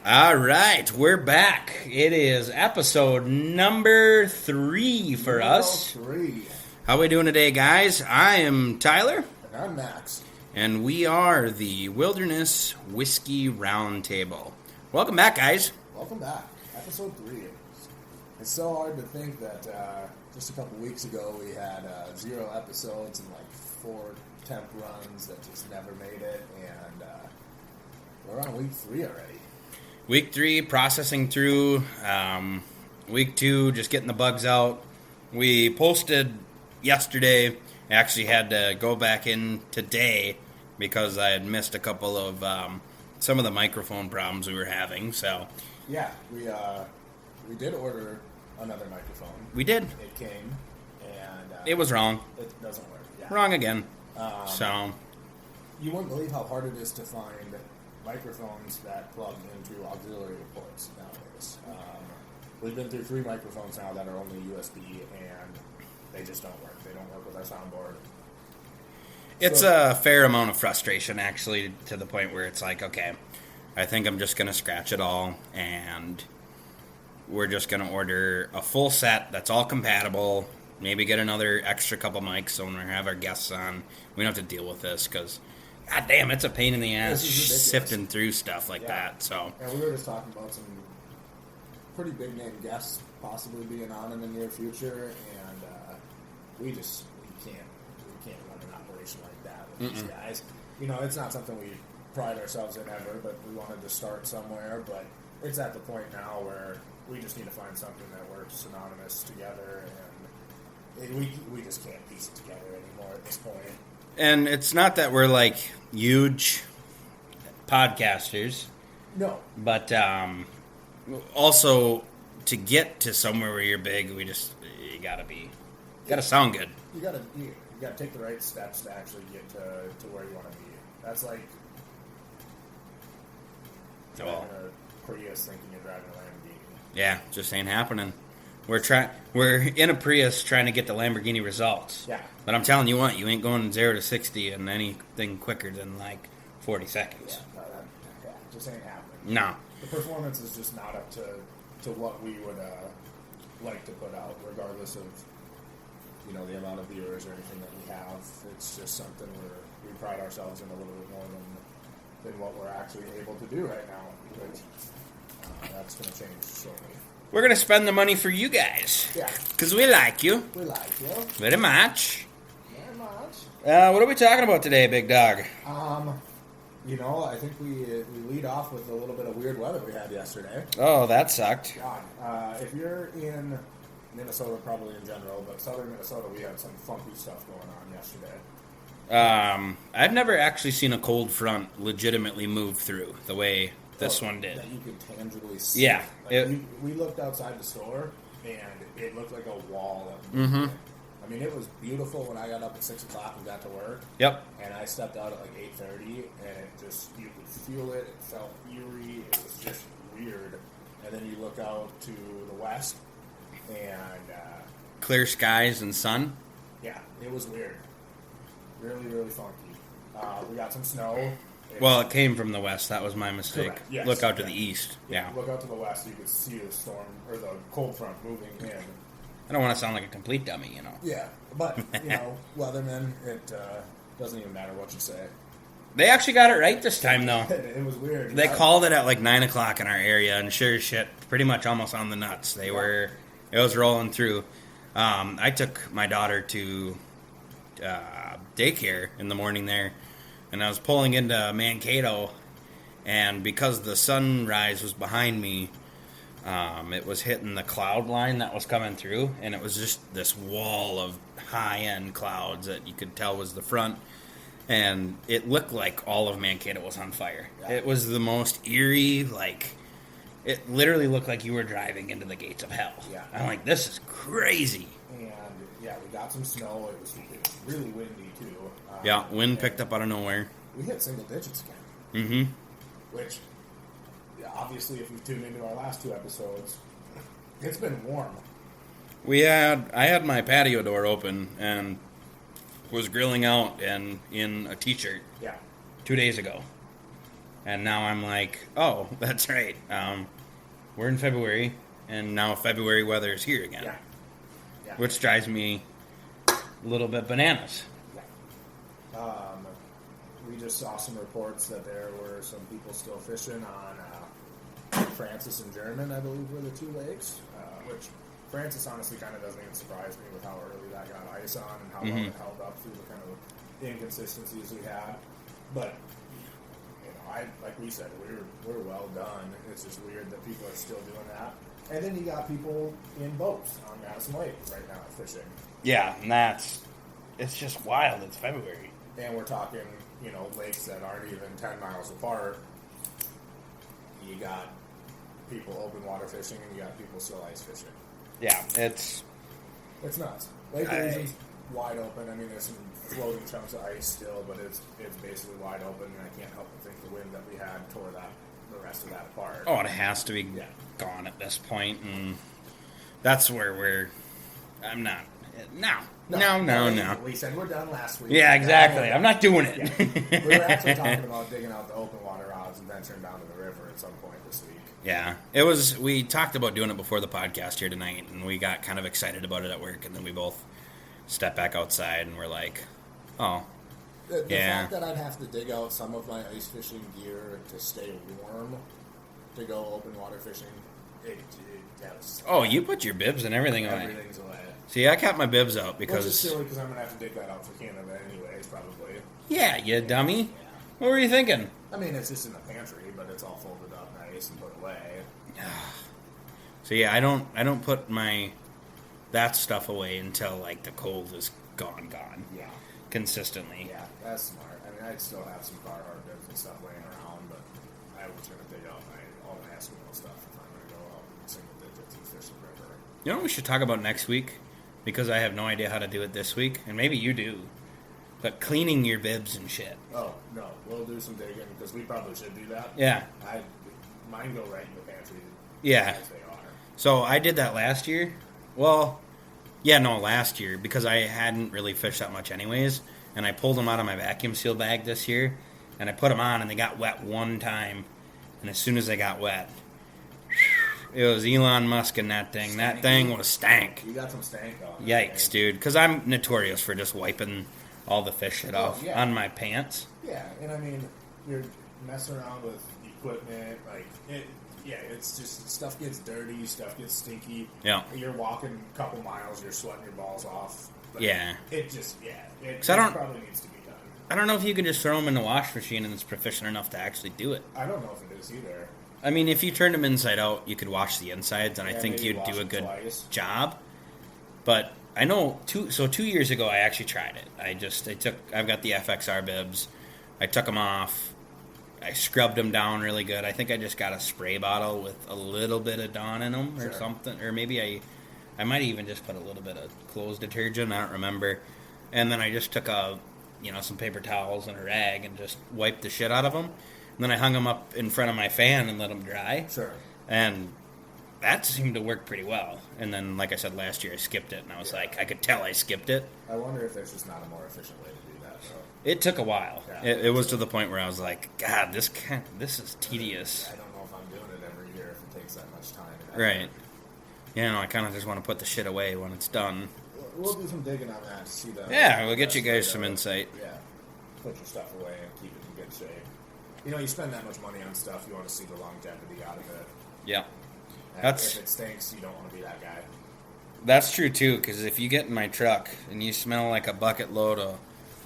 All right, we're back. It is episode number 3 for us. Three. How we doing today, guys? I am Tyler, And I'm Max. and we are the Wilderness Whiskey Roundtable. Welcome back, guys. Welcome back. Episode 3. It's so hard to think that just a couple weeks ago we had 0 episodes and like 4 temp runs that just never made it. And we're on week 3 already. Week 3, processing through. Week 2, just getting the bugs out. We posted yesterday. I actually had to go back in today because I had missed a couple of some of the microphone problems we were having. So Yeah, we did order another microphone. we did. It came, and It was wrong. It doesn't work. Yeah. Wrong again. Um, So You wouldn't believe how hard it is to find microphones that plug into auxiliary ports nowadays. We've been through 3 microphones now that are only USB, and they just don't work. They don't work with our soundboard. it's So- a fair amount of frustration, actually, to the point where it's like, okay, I think I'm just going to scratch it all, and we're just going to order a full set that's all compatible, maybe get another extra couple mics so when we have our guests on, we don't have to deal with this, because, god damn, it's a pain in the ass This is ridiculous. sifting through stuff like Yeah. that, so... And we were just talking about some pretty big name guests possibly being on in the near future, and we can't run an operation like that with these guys. You know, it's not something we pride ourselves in ever, but we wanted to start somewhere. But it's at the point now where we just need to find something that works synonymous together, and we just can't piece it together anymore at this point. And it's not that we're, like, huge podcasters, No, but also to get to somewhere where you're big, you gotta sound good. you gotta take the right steps to actually get to where you want to be. That's like driving a Prius thinking you're driving a Lamborghini. Yeah, just ain't happening. We're in a Prius trying to get the Lamborghini results. Yeah. But I'm telling you what, you ain't going 0 to 60 in anything quicker than like 40 seconds. Yeah, it just ain't happening. No. The performance is just not up to what we would like to put out, regardless of the amount of viewers or anything that we have. It's just something where we pride ourselves in a little bit more than what we're actually able to do right now. Which that's going to change shortly. We're gonna spend the money for you guys. Yeah, Because we like you we like you very much. very much. What are we talking about today, big dog? I think we lead off with a little bit of weird weather we had yesterday. Oh, that sucked. God, if you're in Minnesota, probably in general, but southern Minnesota, we had some funky stuff going on yesterday. I've never actually seen a cold front legitimately move through the way this one did. That you could tangibly see. Yeah, we looked outside the store, and it looked like a wall. Mm-hmm. I mean, it was beautiful when I got up at 6 o'clock and got to work. Yep. And I stepped out at like 8:30, and it just, you could feel it. It felt eerie. It was just weird. And then you look out to the west, and Clear skies and sun. yeah, it was weird. Really, really funky. We got some snow. Well, it came from the west. That was my mistake. Correct, yes. Look out to Yeah. the east. Yeah. Look out to the west, you could see the storm or the cold front moving in. I don't want to sound like a complete dummy, Yeah, but weathermen, it doesn't even matter what you say. They actually got it right this time, though. It was weird. They called it at like 9 o'clock in our area, and sure as shit, pretty much almost on the nuts. It was rolling through. I took my daughter to daycare in the morning there, and I was pulling into Mankato, and because the sunrise was behind me, it was hitting the cloud line that was coming through, and it was just this wall of high-end clouds that you could tell was the front, and it looked like all of Mankato was on fire. Yeah. It was the most eerie, it literally looked like you were driving into the gates of hell. Yeah. I'm like, this is crazy. And yeah, we got some snow. It was really windy too. Yeah, wind and picked up out of nowhere. We hit single digits again. Mm-hmm. Which, obviously, if you've tuned into our last 2 episodes, it's been warm. I had my patio door open and was grilling out and in a t-shirt Yeah. 2 days ago. And now I'm like, oh, that's right. We're in February, and now February weather is here again. Yeah. Yeah. Which drives me a little bit bananas. Yeah. We just saw some reports that there were some people still fishing on Francis and German, I believe, were the two lakes. Which Francis honestly kind of doesn't even surprise me with how early that got ice on and how well it held up through the kind of inconsistencies we had. But like we said, we're well done. It's just weird that people are still doing that. And then you got people in boats on Madison Lake right now fishing. Yeah, and it's just wild. It's February. And we're talking, lakes that aren't even 10 miles apart. You got people open water fishing and you got people still ice fishing. Yeah, it's nuts. Lake Louise's wide open. I mean, there's some floating chunks of ice still, but it's basically wide open, and I can't help but think the wind that we had tore the rest of that apart. Oh, it has to be gone at this point, and that's where I'm not. No. We said we're done last week. Yeah, exactly. I'm not doing it. Yeah. We were actually talking about digging out the open water rods and venturing down to the river at some point this week. Yeah, we talked about doing it before the podcast here tonight, and we got kind of excited about it at work, and then we both stepped back outside, and we're like, oh. The fact that I'd have to dig out some of my ice fishing gear to stay warm to go open water fishing, that was... Oh, you put your bibs and everything away. Everything's away. See, I kept my bibs out because... Which is silly because I'm going to have to dig that out for Canada anyways, probably. Yeah, you dummy. Yeah. What were you thinking? I mean, it's just in the pantry, but it's all folded up nice and put away. So yeah, I don't put that stuff away until like the cold is gone. Yeah. Consistently. Yeah, that's smart. I mean, I'd still have some Carhartt bibs and stuff laying around, but I was going to dig out all the Eskimo stuff if I'm going to go out in single digits and fish the river. You know what we should talk about next week? Because I have no idea how to do it this week, and maybe you do. But cleaning your bibs and shit. Oh, no. We'll do some digging, because we probably should do that. Yeah. Mine go right in the pantry. Yeah. As they are. So I did that last year. Well, last year, because I hadn't really fished that much anyways, and I pulled them out of my vacuum seal bag this year, and I put them on, and they got wet one time, and as soon as they got wet, it was Elon Musk in that thing. That thing was stank. You got some stank on. Yikes, dude. Because I'm notorious for just wiping all the fish shit off on my pants. Yeah, and I mean, you're messing around with equipment, it's just, stuff gets dirty, stuff gets stinky. Yeah. You're walking a couple miles, you're sweating your balls off. But yeah. It probably needs to be done. I don't know if you can just throw them in the wash machine and it's proficient enough to actually do it. I don't know if it is either. I mean, if you turned them inside out, you could wash the insides, and I think you'd do a good job. But I know 2 years ago I actually tried it. I've got the FXR bibs. I took them off. I scrubbed them down really good. I think I just got a spray bottle with a little bit of Dawn in them or something. Or maybe I might even just put a little bit of clothes detergent. I don't remember. And then I just took some paper towels and a rag and just wiped the shit out of them. And then I hung them up in front of my fan and let them dry. Sure. And that seemed to work pretty well. And then, like I said, last year I skipped it, and I was like, I could tell I skipped it. I wonder if there's just not a more efficient way to do that, though. It took a while. Yeah, it was to the point where I was like, God, this is tedious. I don't know if I'm doing it every year if it takes that much time. Right. I kind of just want to put the shit away when it's done. We'll do some digging on that to see that. Yeah, we'll get you guys some insight. Yeah. Put your stuff away and keep it in good shape. You spend that much money on stuff, you want to see the longevity out of it. Yeah. And if it stinks, you don't want to be that guy. That's true, too, because if you get in my truck and you smell like a bucket load of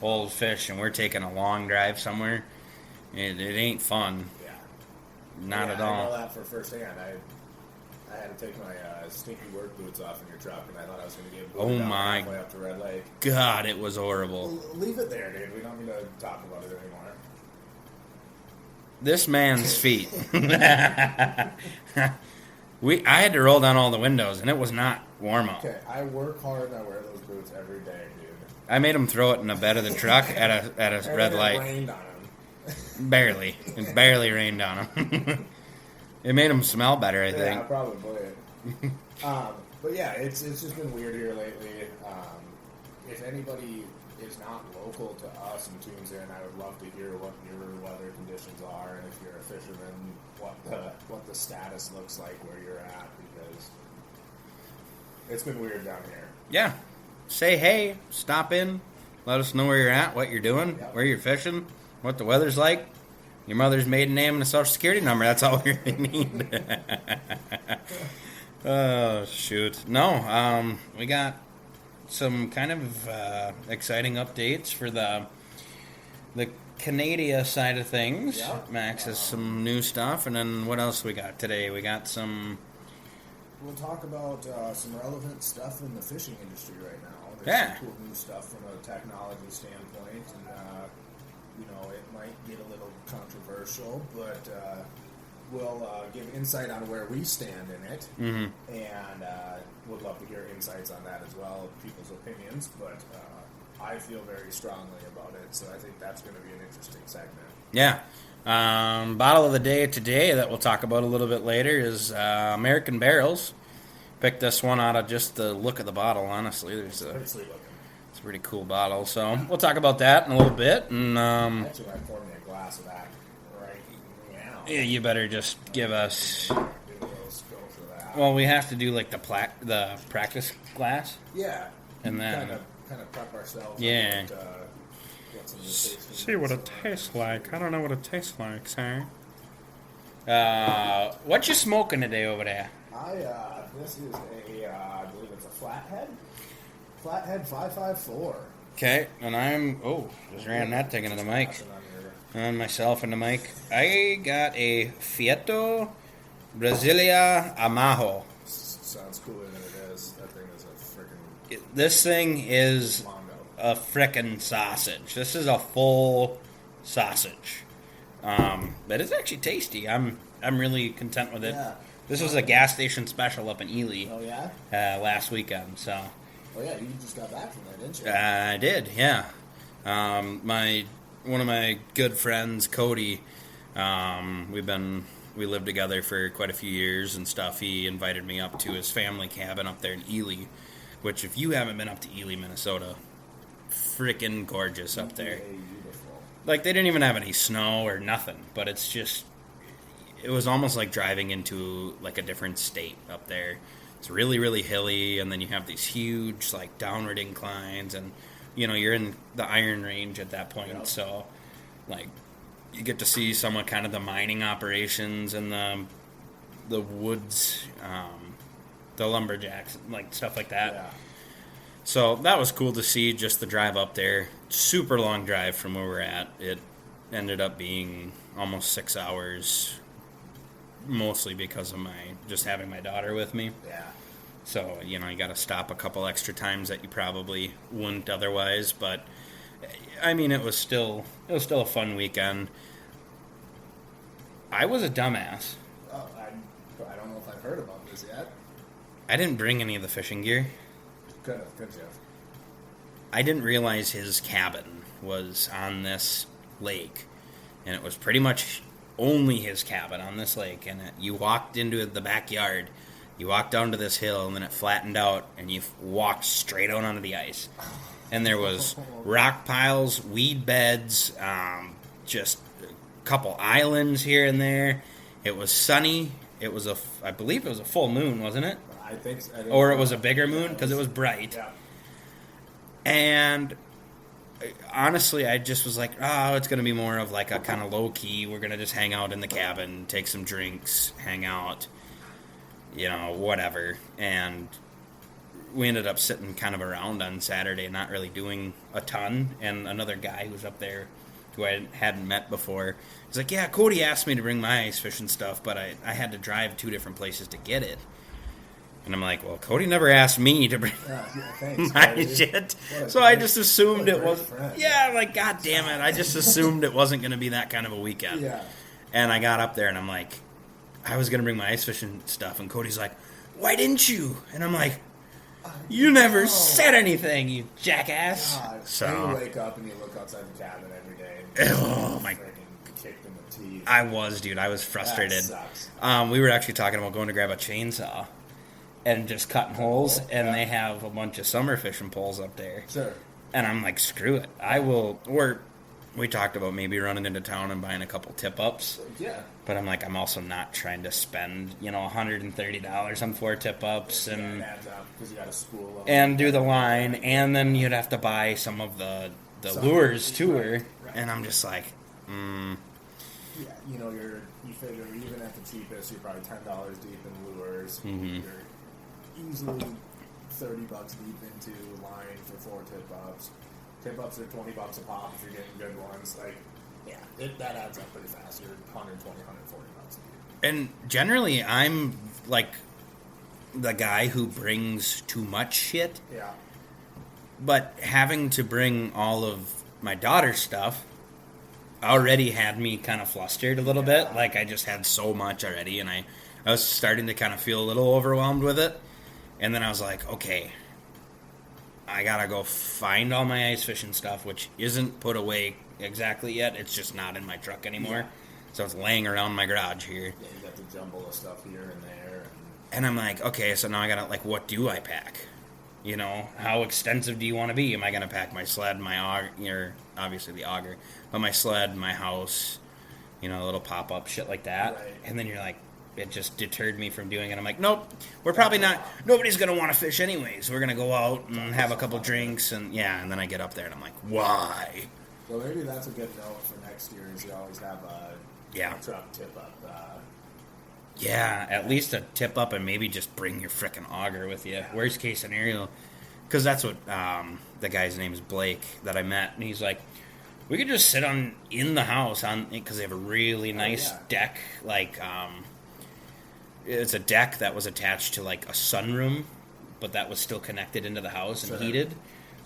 old fish and we're taking a long drive somewhere, it ain't fun. Yeah. Not at all. I know that for firsthand. I had to take my stinky work boots off in your truck, and I thought I was going to get booted down halfway up to Red Lake. God, it was horrible. Leave it there, dude. We don't need to talk about it anymore. This man's feet. I had to roll down all the windows, and it was not warm out. Okay, I work hard and I wear those boots every day, dude. I made him throw it in the bed of the truck at a red light. It rained on him. Barely. It barely rained on him. It made him smell better, I think. Yeah, probably. But yeah, it's just been weird here lately. If anybody is not local to us and tunes in, I would love to hear what your weather conditions are, and if you're a fisherman, what the status looks like where you're at, because it's been weird down here. Yeah. Say hey, stop in, let us know where you're at, what you're doing, Yep. where you're fishing, what the weather's like, your mother's maiden name and a social security number. That's all we really need. Oh, shoot. No, we got some kind of exciting updates for the Canada side of things. Yep. Max has some new stuff, and then what else we got today? We got some... We'll talk about some relevant stuff in the fishing industry right now. There's Yeah. some cool new stuff from a technology standpoint, and it might get a little controversial, but we'll give insight on where we stand in it, and would love to hear insights on that as well, people's opinions. But I feel very strongly about it, so I think that's going to be an interesting segment. Yeah. Bottle of the day today that we'll talk about a little bit later is American Barrels. Picked this one out of just the look of the bottle, honestly. Pretty sweet looking. It's a pretty cool bottle. So we'll talk about that in a little bit. And Actually, I poured me a glass of that right now. yeah, you better just give us... Do a little spill for that. Well, we have to do like the practice glass. Yeah. And then... kind of prep ourselves. Yeah. And, get some new tasting See what it notes. tastes like. I don't know what it tastes like, sir. What you smoking today over there? This is I believe it's a Flathead 554. Okay, and just ran that thing into the mic. Passing on your- On myself and the mic. I got a Fieto Brasilia Amajo. Sounds cooler than it is. That thing is a freaking This thing is Mondo. a frickin' sausage. This is a full sausage. But it's actually tasty. I'm really content with it. Yeah. This was a gas station special up in Ely Oh yeah. last weekend, so Oh yeah. You just got back from there, didn't you? I did, yeah. One of my good friends, Cody, we lived together for quite a few years and stuff. He invited me up to his family cabin up there in Ely, which if you haven't been up to Ely, Minnesota, freaking gorgeous up there. Beautiful. Like, they didn't even have any snow or nothing, but it was almost like driving into like a different state up there. It's really, really hilly, and then you have these huge like downward inclines, and you're in the Iron Range at that point. Yep. So like you get to see some of kind of the mining operations and the woods, the lumberjacks, like stuff like that. Yeah. So that was cool to see, just the drive up there. Super long drive from where we're at. It ended up being almost 6 hours, mostly because of just having my daughter with me. Yeah. So, you got to stop a couple extra times that you probably wouldn't otherwise. But, I mean, it was still a fun weekend. I was a dumbass. Oh, I don't know if I've heard about this yet. I didn't bring any of the fishing gear. Could you? I didn't realize his cabin was on this lake, and it was pretty much only his cabin on this lake. And you walked into the backyard, you walked down to this hill, and then it flattened out, and you walked straight out onto the ice. And there was rock piles, weed beds, just a couple islands here and there. It was sunny. I believe it was a full moon, wasn't it? I think so. Or it was a bigger moon because it was bright. Yeah. And honestly, I just was like, it's going to be more of like a kind of low key. We're going to just hang out in the cabin, take some drinks, hang out, whatever. And we ended up sitting kind of around on Saturday, not really doing a ton. And another guy who was up there who I hadn't met before, he's like, yeah, Cody asked me to bring my ice fishing stuff, but I had to drive 2 different places to get it. And I'm like, well, Cody never asked me to bring Thanks, my Cody. shit. What a So I great- just assumed what a it great was. friend. Yeah, like, God damn it. I just assumed it wasn't going to be that kind of a weekend. Yeah. And I got up there and I'm like, I was going to bring my ice fishing stuff. And Cody's like, why didn't you? And I'm like, you never know. said anything, you jackass. God, you So, wake up and you look outside the cabin every day and oh my. freaking kicked in the teeth. I was, dude. I was frustrated. That sucks. We were actually talking about going to grab a chainsaw and just cutting holes. And Yeah. they have a bunch of summer fishing poles up there. Sure. And I'm like, screw it. We talked about maybe running into town and buying a couple tip-ups. Yeah. But I'm like, I'm also not trying to spend, $130 on 4 tip-ups It and adds up because you got to spool them. and do the line, and then you'd have to buy some of the lures to her. Right. And I'm just like, Yeah, you figure even at the cheapest, you're probably $10 deep in lures. Mhm. You're easily $30 deep into line for 4 tip-ups. Tip-ups are $20 a pop if you're getting good ones. Like, yeah, that adds up pretty fast. You're $120, $140 deep. and generally I'm like the guy who brings too much shit, Yeah. but having to bring all of my daughter's stuff already had me kind of flustered a little bit. Like, I just had so much already, and I was starting to kind of feel a little overwhelmed with it. And then I was like, okay, I gotta go find all my ice fishing stuff, which isn't put away exactly yet. It's just not in my truck anymore. Yeah. So it's laying around my garage here. Yeah, you got the jumble of stuff here and there. And I'm like, okay, so now I gotta, what do I pack? How extensive do you want to be? Am I gonna pack my sled, my auger, obviously the auger, but my sled, my house, a little pop-up shit like that. Right. And then you're like, it just deterred me from doing it. I'm like, nope, we're probably not, nobody's gonna want to fish anyways. We're gonna go out and have a couple drinks, and and then I get up there and I'm like, why? Well, maybe that's a good note for next year is you always have a truck tip-up. Yeah, at least a tip up, and maybe just bring your frickin' auger with you. Worst case scenario, because that's what the guy's name is Blake that I met, and he's like, we could just sit in the house because they have a really nice deck. It's a deck that was attached to a sunroom, but that was still connected into the house and heated.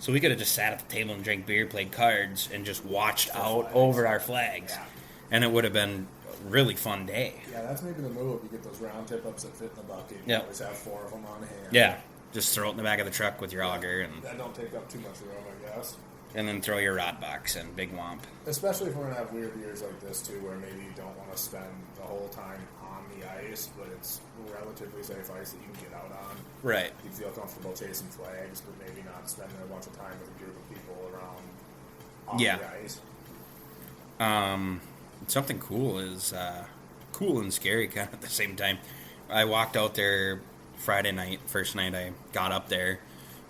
So we could have just sat at the table and drank beer, played cards, and just watched out over our flags, and it would have been really fun day. Yeah, that's maybe the move. You get those round tip-ups that fit in the bucket. You always have 4 of them on hand. Yeah, just throw it in the back of the truck with your auger, and that don't take up too much room, I guess. And then throw your rod box in, big womp. Especially if we're gonna have weird years like this too, where maybe you don't want to spend the whole time on the ice, but it's relatively safe ice that you can get out on. Right. You feel comfortable chasing flags, but maybe not spending a bunch of time with a group of people around on the ice. Something cool is cool and scary kind of at the same time. I walked out there Friday night, first night I got up there,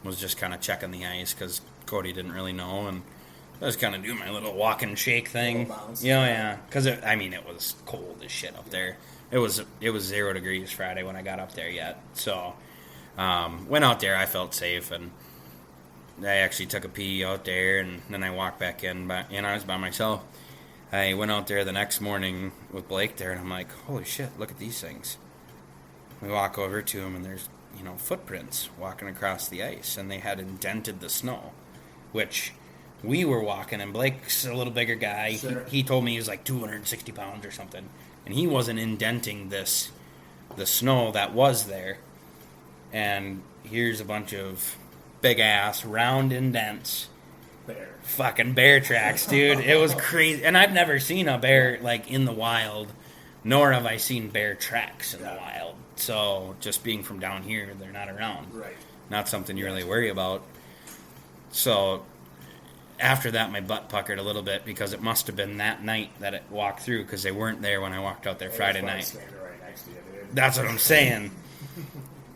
was just kind of checking the ice because Cody didn't really know, and I was kind of doing my little walk and shake thing. Because it was cold as shit up there. It was 0 degrees Friday when I got up there yet. So went out there, I felt safe, and I actually took a pee out there, and then I walked back in, and I was by myself. I went out there the next morning with Blake there, and I'm like, holy shit, look at these things. We walk over to him, and there's, footprints walking across the ice, and they had indented the snow, which we were walking, and Blake's a little bigger guy. Sure. He told me he was 260 pounds or something, and he wasn't indenting the snow that was there. And here's a bunch of big-ass, round indents. Fucking bear tracks, dude. It was crazy. And I've never seen a bear, in the wild, nor have I seen bear tracks in the wild. So, just being from down here, they're not around. Right. Not something you really worry about. So, after that, my butt puckered a little bit because it must have been that night that it walked through because they weren't there when I walked out there Friday night. Standing right next to you, dude. That's what I'm saying.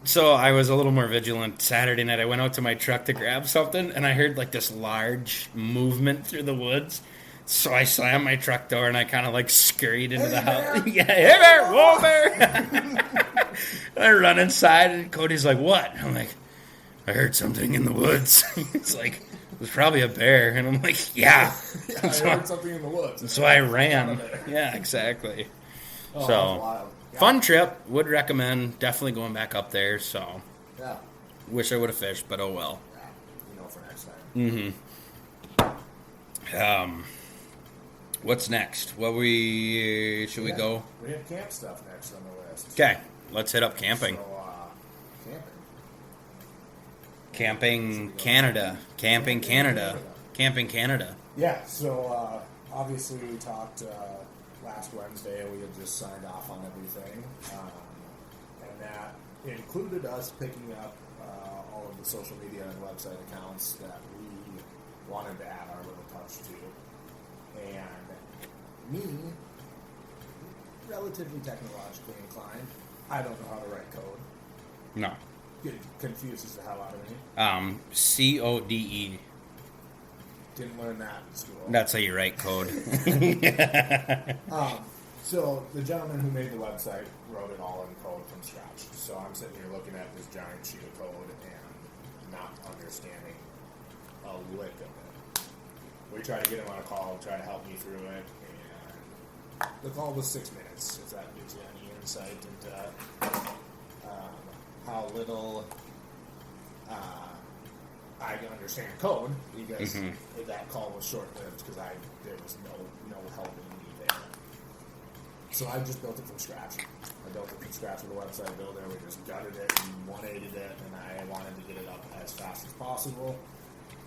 So I was a little more vigilant. Saturday night, I went out to my truck to grab something, and I heard this large movement through the woods. So I slammed my truck door, and I kind of scurried into the house. Yeah, hey bear, whoa bear! I run inside, and Cody's like, "What?" I'm like, "I heard something in the woods." He's like, "It was probably a bear," and I'm like, "Yeah." I heard something in the woods. So I ran. Yeah, exactly. Oh, that's So. wild. Yeah. Fun trip. Would recommend. Definitely going back up there. So, Yeah. wish I would have fished, but oh well. Yeah. For next time. What's next? Should we go? We have camp stuff next on the list. Okay, let's hit up camping. So, Camping Canada. Camping Canada. Camping Canada. Yeah, so obviously we talked last Wednesday, and we had just signed off on everything. And that included us picking up all of the social media and website accounts that we wanted to add our little touch to. And me, relatively technologically inclined, I don't know how to write code. No. It confuses the hell out of me. CODE. Didn't learn that in school. That's how you write code. So the gentleman who made the website wrote it all in code from scratch. So I'm sitting here looking at this giant sheet of code and not understanding a lick of it. We tried to get him on a call, try to help me through it, and the call was 6 minutes, if that gives you any insight into how little I understand code, because that call was short-lived because there was no helping me there. So I just built it from scratch. I built it from scratch with a website builder. We just gutted it and 180'd it, and I wanted to get it up as fast as possible.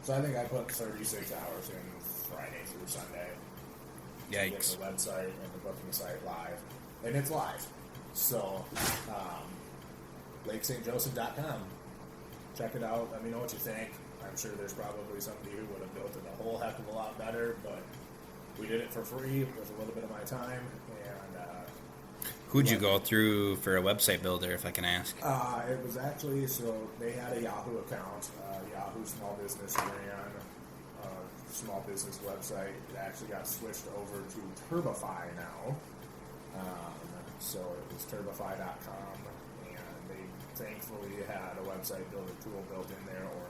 So I think I put 36 hours in Friday through Sunday to get Yikes. the website and the booking site live. And it's live. So, LakeStJoseph.com. Check it out. Let me know what you think. I'm sure there's probably somebody who would have built it a whole heck of a lot better, but we did it for free with a little bit of my time. And Who'd you go through for a website builder, if I can ask? it was actually, so they had a Yahoo account, Yahoo Small Business ran small business website. It actually got switched over to Turbify now. So it was turbify.com, and they thankfully had a website builder tool built in there, or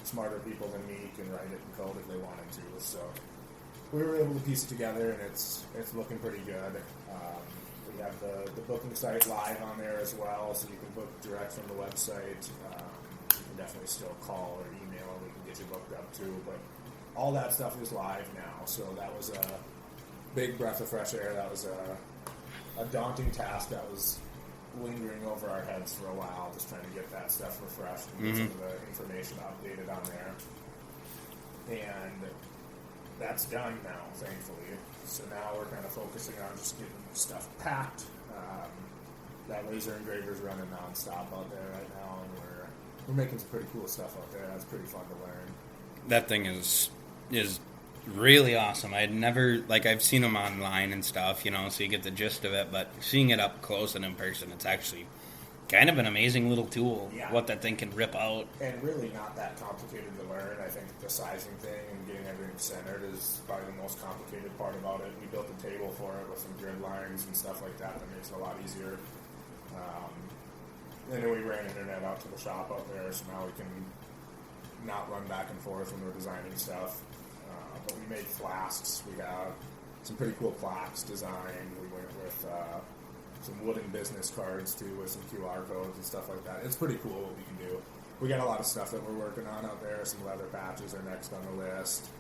smarter people than me can write it in code if they wanted to. So we were able to piece it together, and it's looking pretty good. We have the booking site live on there as well, so you can book direct from the website. You can definitely still call or email, and we can get you booked up too. But all that stuff is live now, so that was a big breath of fresh air. That was a daunting task that was lingering over our heads for a while, just trying to get that stuff refreshed and get some of the information updated on there. And that's done now, thankfully. So now we're kind of focusing on just getting stuff packed. That laser engraver's running nonstop out there right now, and we're making some pretty cool stuff out there. That's pretty fun to learn. That thing is really awesome. I'd never, I've seen them online and stuff, so you get the gist of it, but seeing it up close and in person, it's actually kind of an amazing little tool, what that thing can rip out. And really not that complicated to learn. I think the sizing thing and getting everything centered is probably the most complicated part about it. We built a table for it with some grid lines and stuff like that makes it a lot easier. And then we ran internet out to the shop out there, so now we can not run back and forth when we're designing stuff. But we made flasks. We have some pretty cool plaques designed. We went with some wooden business cards too, with some QR codes and stuff like that. It's pretty cool what we can do. We got a lot of stuff that we're working on out there. Some leather patches are next on the list,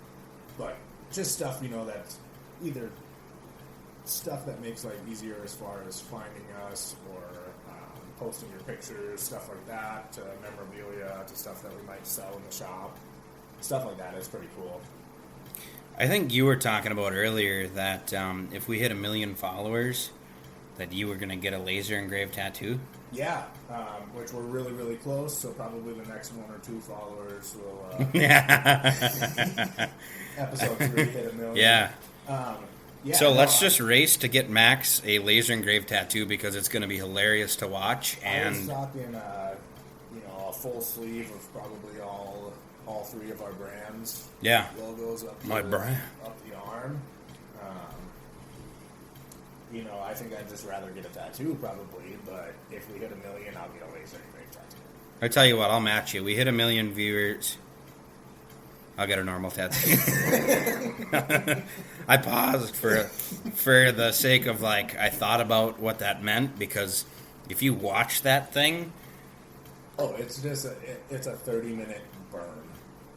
but just stuff that's either stuff that makes life easier as far as finding us, or posting your pictures, stuff like that, to memorabilia, to stuff that we might sell in the shop. Stuff like that is pretty cool. I think you were talking about earlier that if we hit 1 million followers, that you were going to get a laser engraved tattoo. Yeah, which we're really, really close, so probably the next 1 or 2 followers will episode 3 hit 1 million. Yeah. So no, let's just race to get Max a laser engraved tattoo, because it's going to be hilarious to watch. I was And talking, a full sleeve of probably all 3 of our brands. yeah, Logos up my brand. up the arm. I think I'd just rather get a tattoo probably, but if we hit 1 million, I'll get a laser engraved tattoo. I tell you what, I'll match you. We hit 1 million viewers, I'll get a normal tattoo. I paused for the sake of I thought about what that meant, because if you watch that thing, oh, it's just it's a 30-minute burn.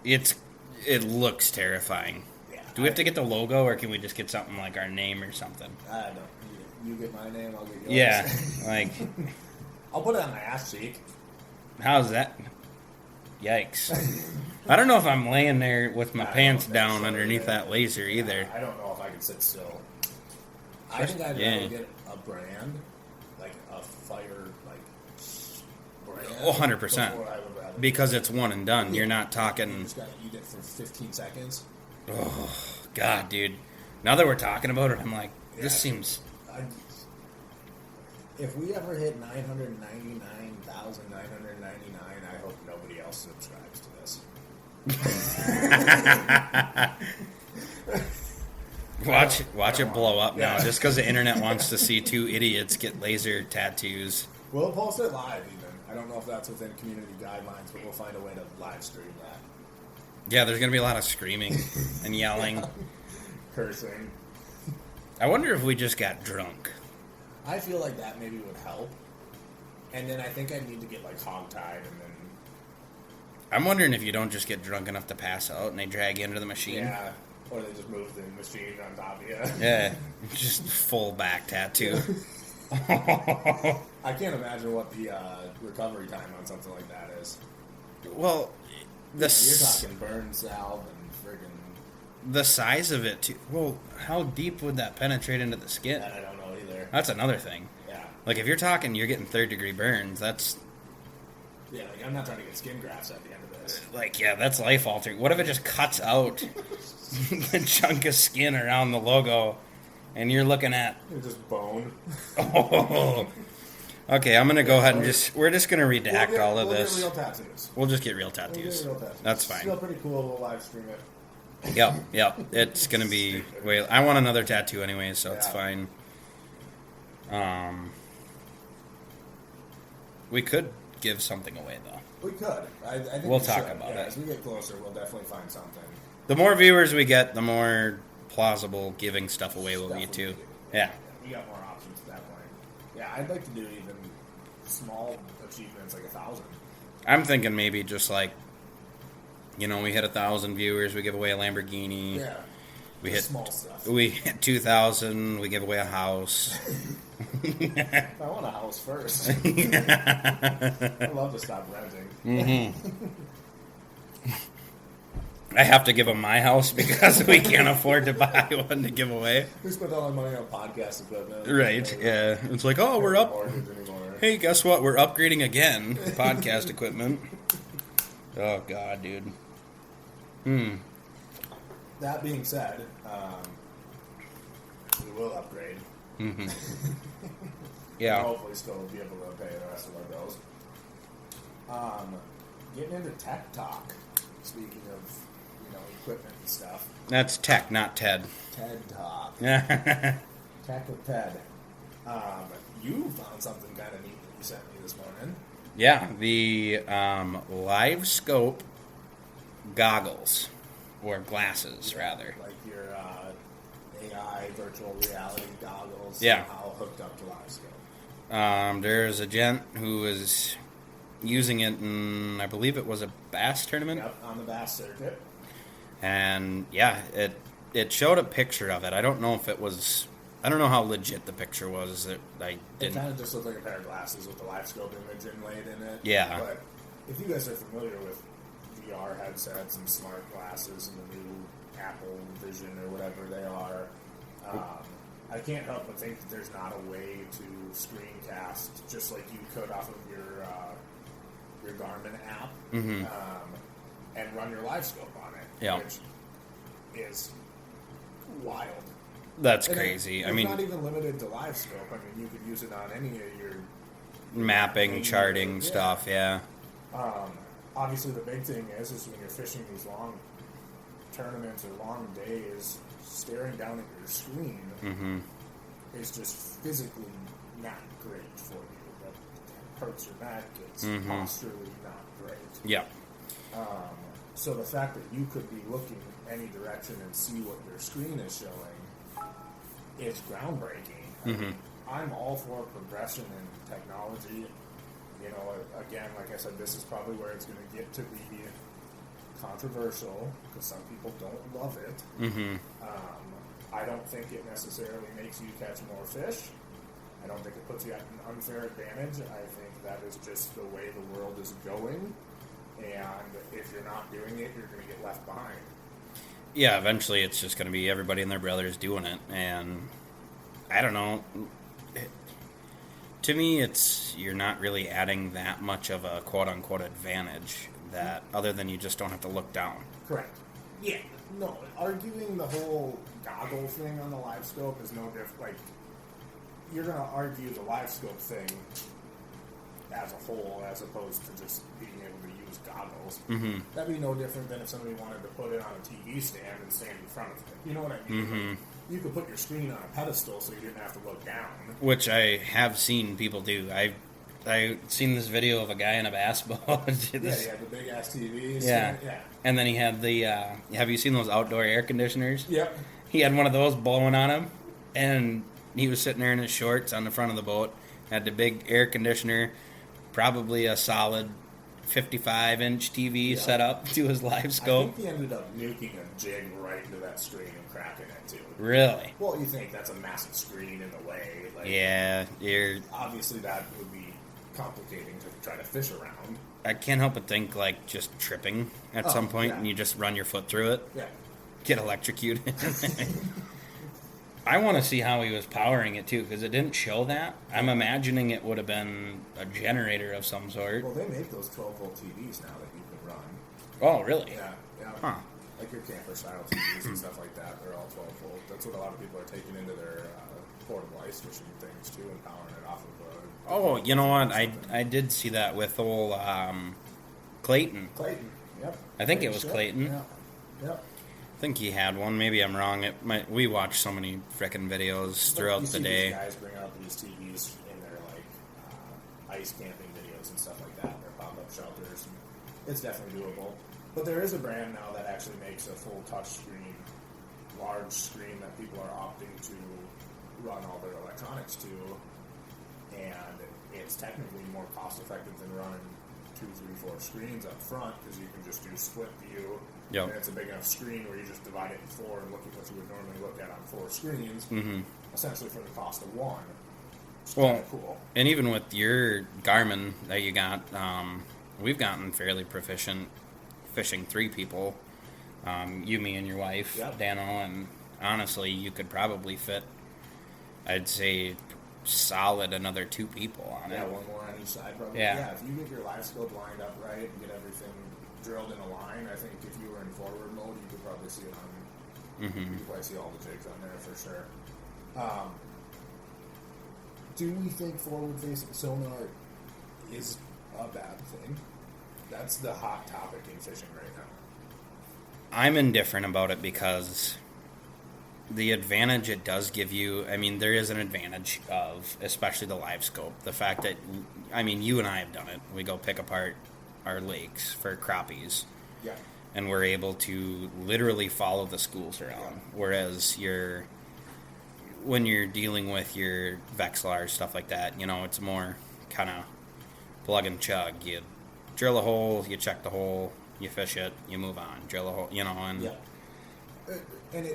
it looks terrifying. Yeah. Do we have to get the logo, or can we just get something like our name or something? I don't. You get my name, I'll get yours. Yeah, I'll put it on my ass cheek. how's that? Yikes. I don't know if I'm laying there with my pants down underneath that laser either. I don't know if I can sit still. I think I'd rather get a brand, like a fire, brand. Oh, 100%. before I would rather Because it's one and done. You're not you talking. just gotta eat it for 15 seconds. Oh, God, dude. Now that we're talking about it, I'm like, this Yeah. seems. If we ever hit 999,999, I hope nobody else subscribes to this. Watch it blow up now, Yeah. just because the internet wants to see two idiots get laser tattoos. We'll post it live even. I don't know if that's within community guidelines, but we'll find a way to live stream that. Yeah, there's gonna be a lot of screaming and yelling. Cursing. I wonder if we just got drunk. I feel like that maybe would help. And then I think I need to get like hogtied and then I'm wondering if you don't just get drunk enough to pass out and they drag you into the machine. yeah, or they just move the machine on top of you. Yeah, just full back tattoo. I can't imagine what the recovery time on something like that is. Well, You're talking burn salve and friggin' the size of it too. Well, how deep would that penetrate into the skin? that I don't know either. That's another thing. Yeah. Like if you're talking, you're getting 3rd-degree burns. That's Yeah, like I'm not trying to get skin grafts at the end of this. like, yeah, that's life altering. What if it just cuts out the chunk of skin around the logo, and you're looking at? It's just bone. Oh. Okay, I'm gonna go ahead and we're just gonna redact all of we'll this. Get real tattoos. We'll just get real We'll tattoos. get real tattoos. That's It's fine. still pretty cool. We'll live stream it. Yep. It's gonna be. Wait, I want another tattoo anyway, so it's Yeah. fine. We could give something away though. We could. I think We'll we talk should. about Yeah, it. As we get closer, we'll definitely find something. The more viewers we get, the more plausible giving stuff away will be Definitely. too. Yeah. We got more options at that point. Yeah, I'd like to do even small achievements like 1,000. I'm thinking maybe just like, we hit 1,000 viewers, we give away a Lamborghini. Yeah. We Just hit small stuff. We hit 2,000, we give away a house. I want a house first. I'd love to stop renting. I have to give them my house because we can't afford to buy one to give away. We spent all our money on podcast equipment. Right? Yeah. It's like, oh, we're up. Mortgage anymore. Hey, guess what? We're upgrading again. Podcast equipment. Oh God, dude. That being said, we will upgrade. Yeah. And hopefully still be able to pay the rest of our bills. Getting into tech talk. Speaking of, equipment and stuff. That's tech, not Ted. TED Talk. Yeah. Tech with Ted. You found something kind of neat that you sent me this morning. Yeah. The Live Scope goggles, or glasses, rather. Like your AI virtual reality goggles. Yeah. Somehow hooked up to LiveScope. There's a gent who is using it in, I believe it was a bass tournament. Yep, on the Bass Circuit. And yeah, it showed a picture of it. I don't know if it was. I don't know how legit the picture was. I It didn't. kind of just looked like a pair of glasses with the LiveScope image inlaid in it. Yeah. But if you guys are familiar with VR headsets and smart glasses and the new Apple Vision or whatever they are, I can't help but think that there's not a way to screencast just like you could off of your Garmin app and run your LiveScope on it, Yeah. which is wild. That's And crazy. It's I mean, not even limited to LiveScope. I mean, you could use it on any of your mapping, charting Yeah. stuff. Yeah. Obviously, the big thing is when you're fishing these long tournaments or long days, staring down at your screen is just physically not great for you. That hurts your neck. It's posturally not great. Yeah. So the fact that you could be looking any direction and see what your screen is showing is groundbreaking. I mean, I'm all for progression in technology. Again, like I said, this is probably where it's going to get to be controversial because some people don't love it. I don't think it necessarily makes you catch more fish. I don't think it puts you at an unfair advantage. I think that is just the way the world is going. And if you're not doing it, you're going to get left behind. Yeah. Eventually, it's just going to be everybody and their brothers doing it, and I don't know. To me, it's you're not really adding that much of a quote unquote advantage that other than you just don't have to look down. Correct. Yeah. No, arguing the whole goggle thing on the live scope is no different. Like, you're going to argue the live scope thing as a whole as opposed to just being able to use goggles. Mm-hmm. That'd be no different than if somebody wanted to put it on a TV stand and stand in front of it. You know what I mean? Mm-hmm. Like, you could put your screen on a pedestal so you didn't have to look down. Which I have seen people do. I seen this video of a guy in a basketball. Yeah, you had the big ass TVs. Yeah. Yeah. And then he had the. Have you seen those outdoor air conditioners? Yep. He had one of those blowing on him, and he was sitting there in his shorts on the front of the boat. Had the big air conditioner, probably a solid 55-inch TV set up to his live I scope. think he ended up nuking a jig right into that screen and cracking it too. Really? Well, you think that's a massive screen in the way. Like, Yeah, you're. obviously, that would be complicating to try to fish around. I can't help but think like just tripping at some point, yeah. and you just run your foot through it, Yeah. get electrocuted. I want to see how he was powering it too, because it didn't show that. I'm imagining it would have been a generator of some sort. Well, they make those 12-volt TVs now that you can run. Oh, really? Yeah, yeah. Huh. Like your camper-style TVs and stuff like that, they're all 12-volt. That's what a lot of people are taking into their portable ice fishing things too, and powering it off of Oh, you know what? I did see that with old Clayton. Clayton. Yep. I think it was Ship. Clayton. Yeah. Yep. I think he had one. Maybe I'm wrong. We watch so many frickin' videos throughout you the see day. These guys bring out these TVs in their ice camping videos and stuff like that. Their pop-up shelters. It's definitely doable. But there is a brand now that actually makes a full touchscreen, large screen that people are opting to run all their electronics to, and it's technically more cost-effective than running 2, 3, 4 screens up front because you can just do split view. Yep. And it's a big enough screen where you just divide it in 4 and look at what you would normally look at on 4 screens, essentially for the cost of one. It's Well, kind of cool. And even with your Garmin that you got, we've gotten fairly proficient fishing 3 people. You, me, and your wife, Yep. Dano, and honestly, you could probably fit, I'd say, solid another 2 people on Yeah, it. one more on each side probably. Yeah. If you get your live scope lined up right and get everything drilled in a line, I think if you were in forward mode, you could probably see it on. You could probably see all the jigs on there for sure. Do we think forward-facing sonar is a bad thing? That's the hot topic in fishing right now. I'm indifferent about it because the advantage it does give you, I mean, there is an advantage of, especially the live scope, the fact that, I mean, you and I have done it. We go pick apart our lakes for crappies, Yeah. and we're able to literally follow the schools around. Yeah. Whereas when you're dealing with your Vexilar, stuff like that, you know, it's more kind of plug and chug. You drill a hole, you check the hole, you fish it, you move on. Drill a hole, you know, and Yeah. And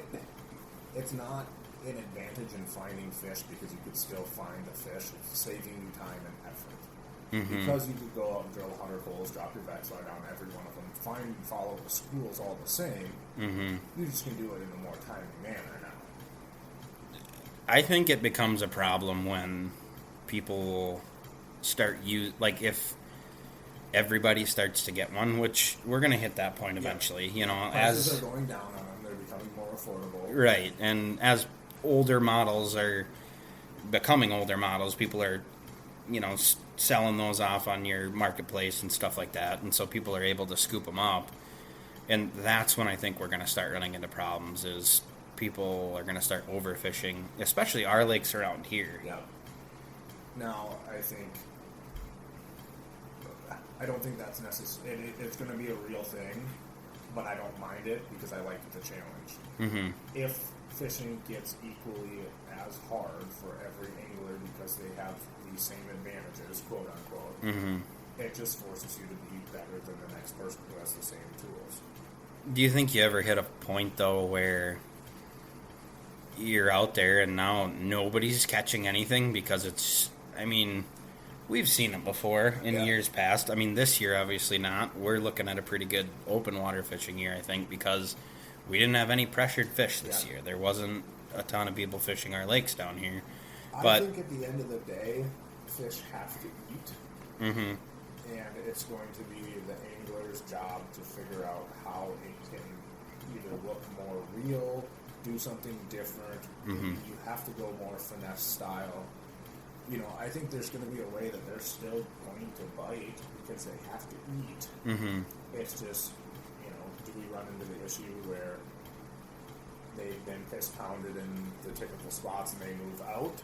it's not an advantage in finding fish because you could still find the fish. It's saving you time and effort. Because you could go out and drill 100 holes, drop your backside down every one of them, find and follow the schools all the same. You just can do it in a more timely manner now. I think it becomes a problem when people start like if everybody starts to get one, which we're going to hit that point eventually, you know, Prices as are going down on them, they're becoming more affordable. right, and as older models are becoming older models, people are, you know, selling those off on your marketplace and stuff like that, and so people are able to scoop them up, and that's when I think we're going to start running into problems. Is people are going to start overfishing, especially our lakes around here. Yeah. Now, I don't think that's necessary. It's going to be a real thing, but I don't mind it because I like the challenge. If fishing gets equally as hard for every angler because they have the same advantages, quote unquote, it just forces you to be better than the next person who has the same tools. Do you think you ever hit a point though where you're out there and now nobody's catching anything because it's, I mean, we've seen it before in years past. I mean, this year obviously not. We're looking at a pretty good open water fishing year, I think, because we didn't have any pressured fish this year. There wasn't a ton of people fishing our lakes down here. I But think at the end of the day, fish have to eat, Mm-hmm. and it's going to be the angler's job to figure out how it can either look more real, do something different. Mhm. You have to go more finesse style. You know, I think there's going to be a way that they're still going to bite because they have to eat. Mm-hmm. It's just, you know, do we run into the issue where they've been piss pounded in the typical spots and they move out?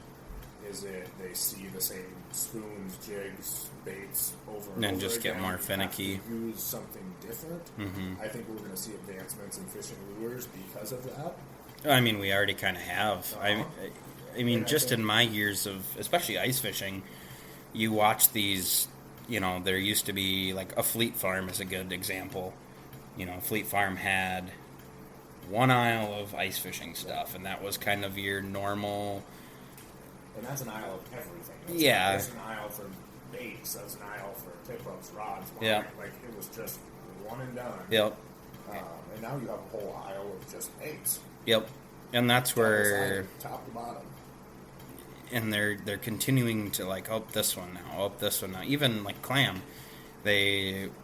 Is it they see the same spoons, jigs, baits over and And over just get again? more You have to finicky. Use something different. Mhm. I think we're going to see advancements in fishing lures because of that. I mean, we already kind of have. Uh-huh. I mean, And I just think- in my years of, especially ice fishing, you watch these. You know, there used to be like a Fleet Farm is a good example. You know, Fleet Farm had one aisle of ice fishing stuff, and that was kind of your normal. And that's an aisle of everything. That's Yeah. There's an aisle for baits. That's an aisle for tip hooks, rods, Yeah. line. Like, it was just one and done. Yep, And now you have a whole aisle of just baits. yep, and that's where. Double-sided, top to bottom. And they're continuing to like this one now, this one now. Even like clam,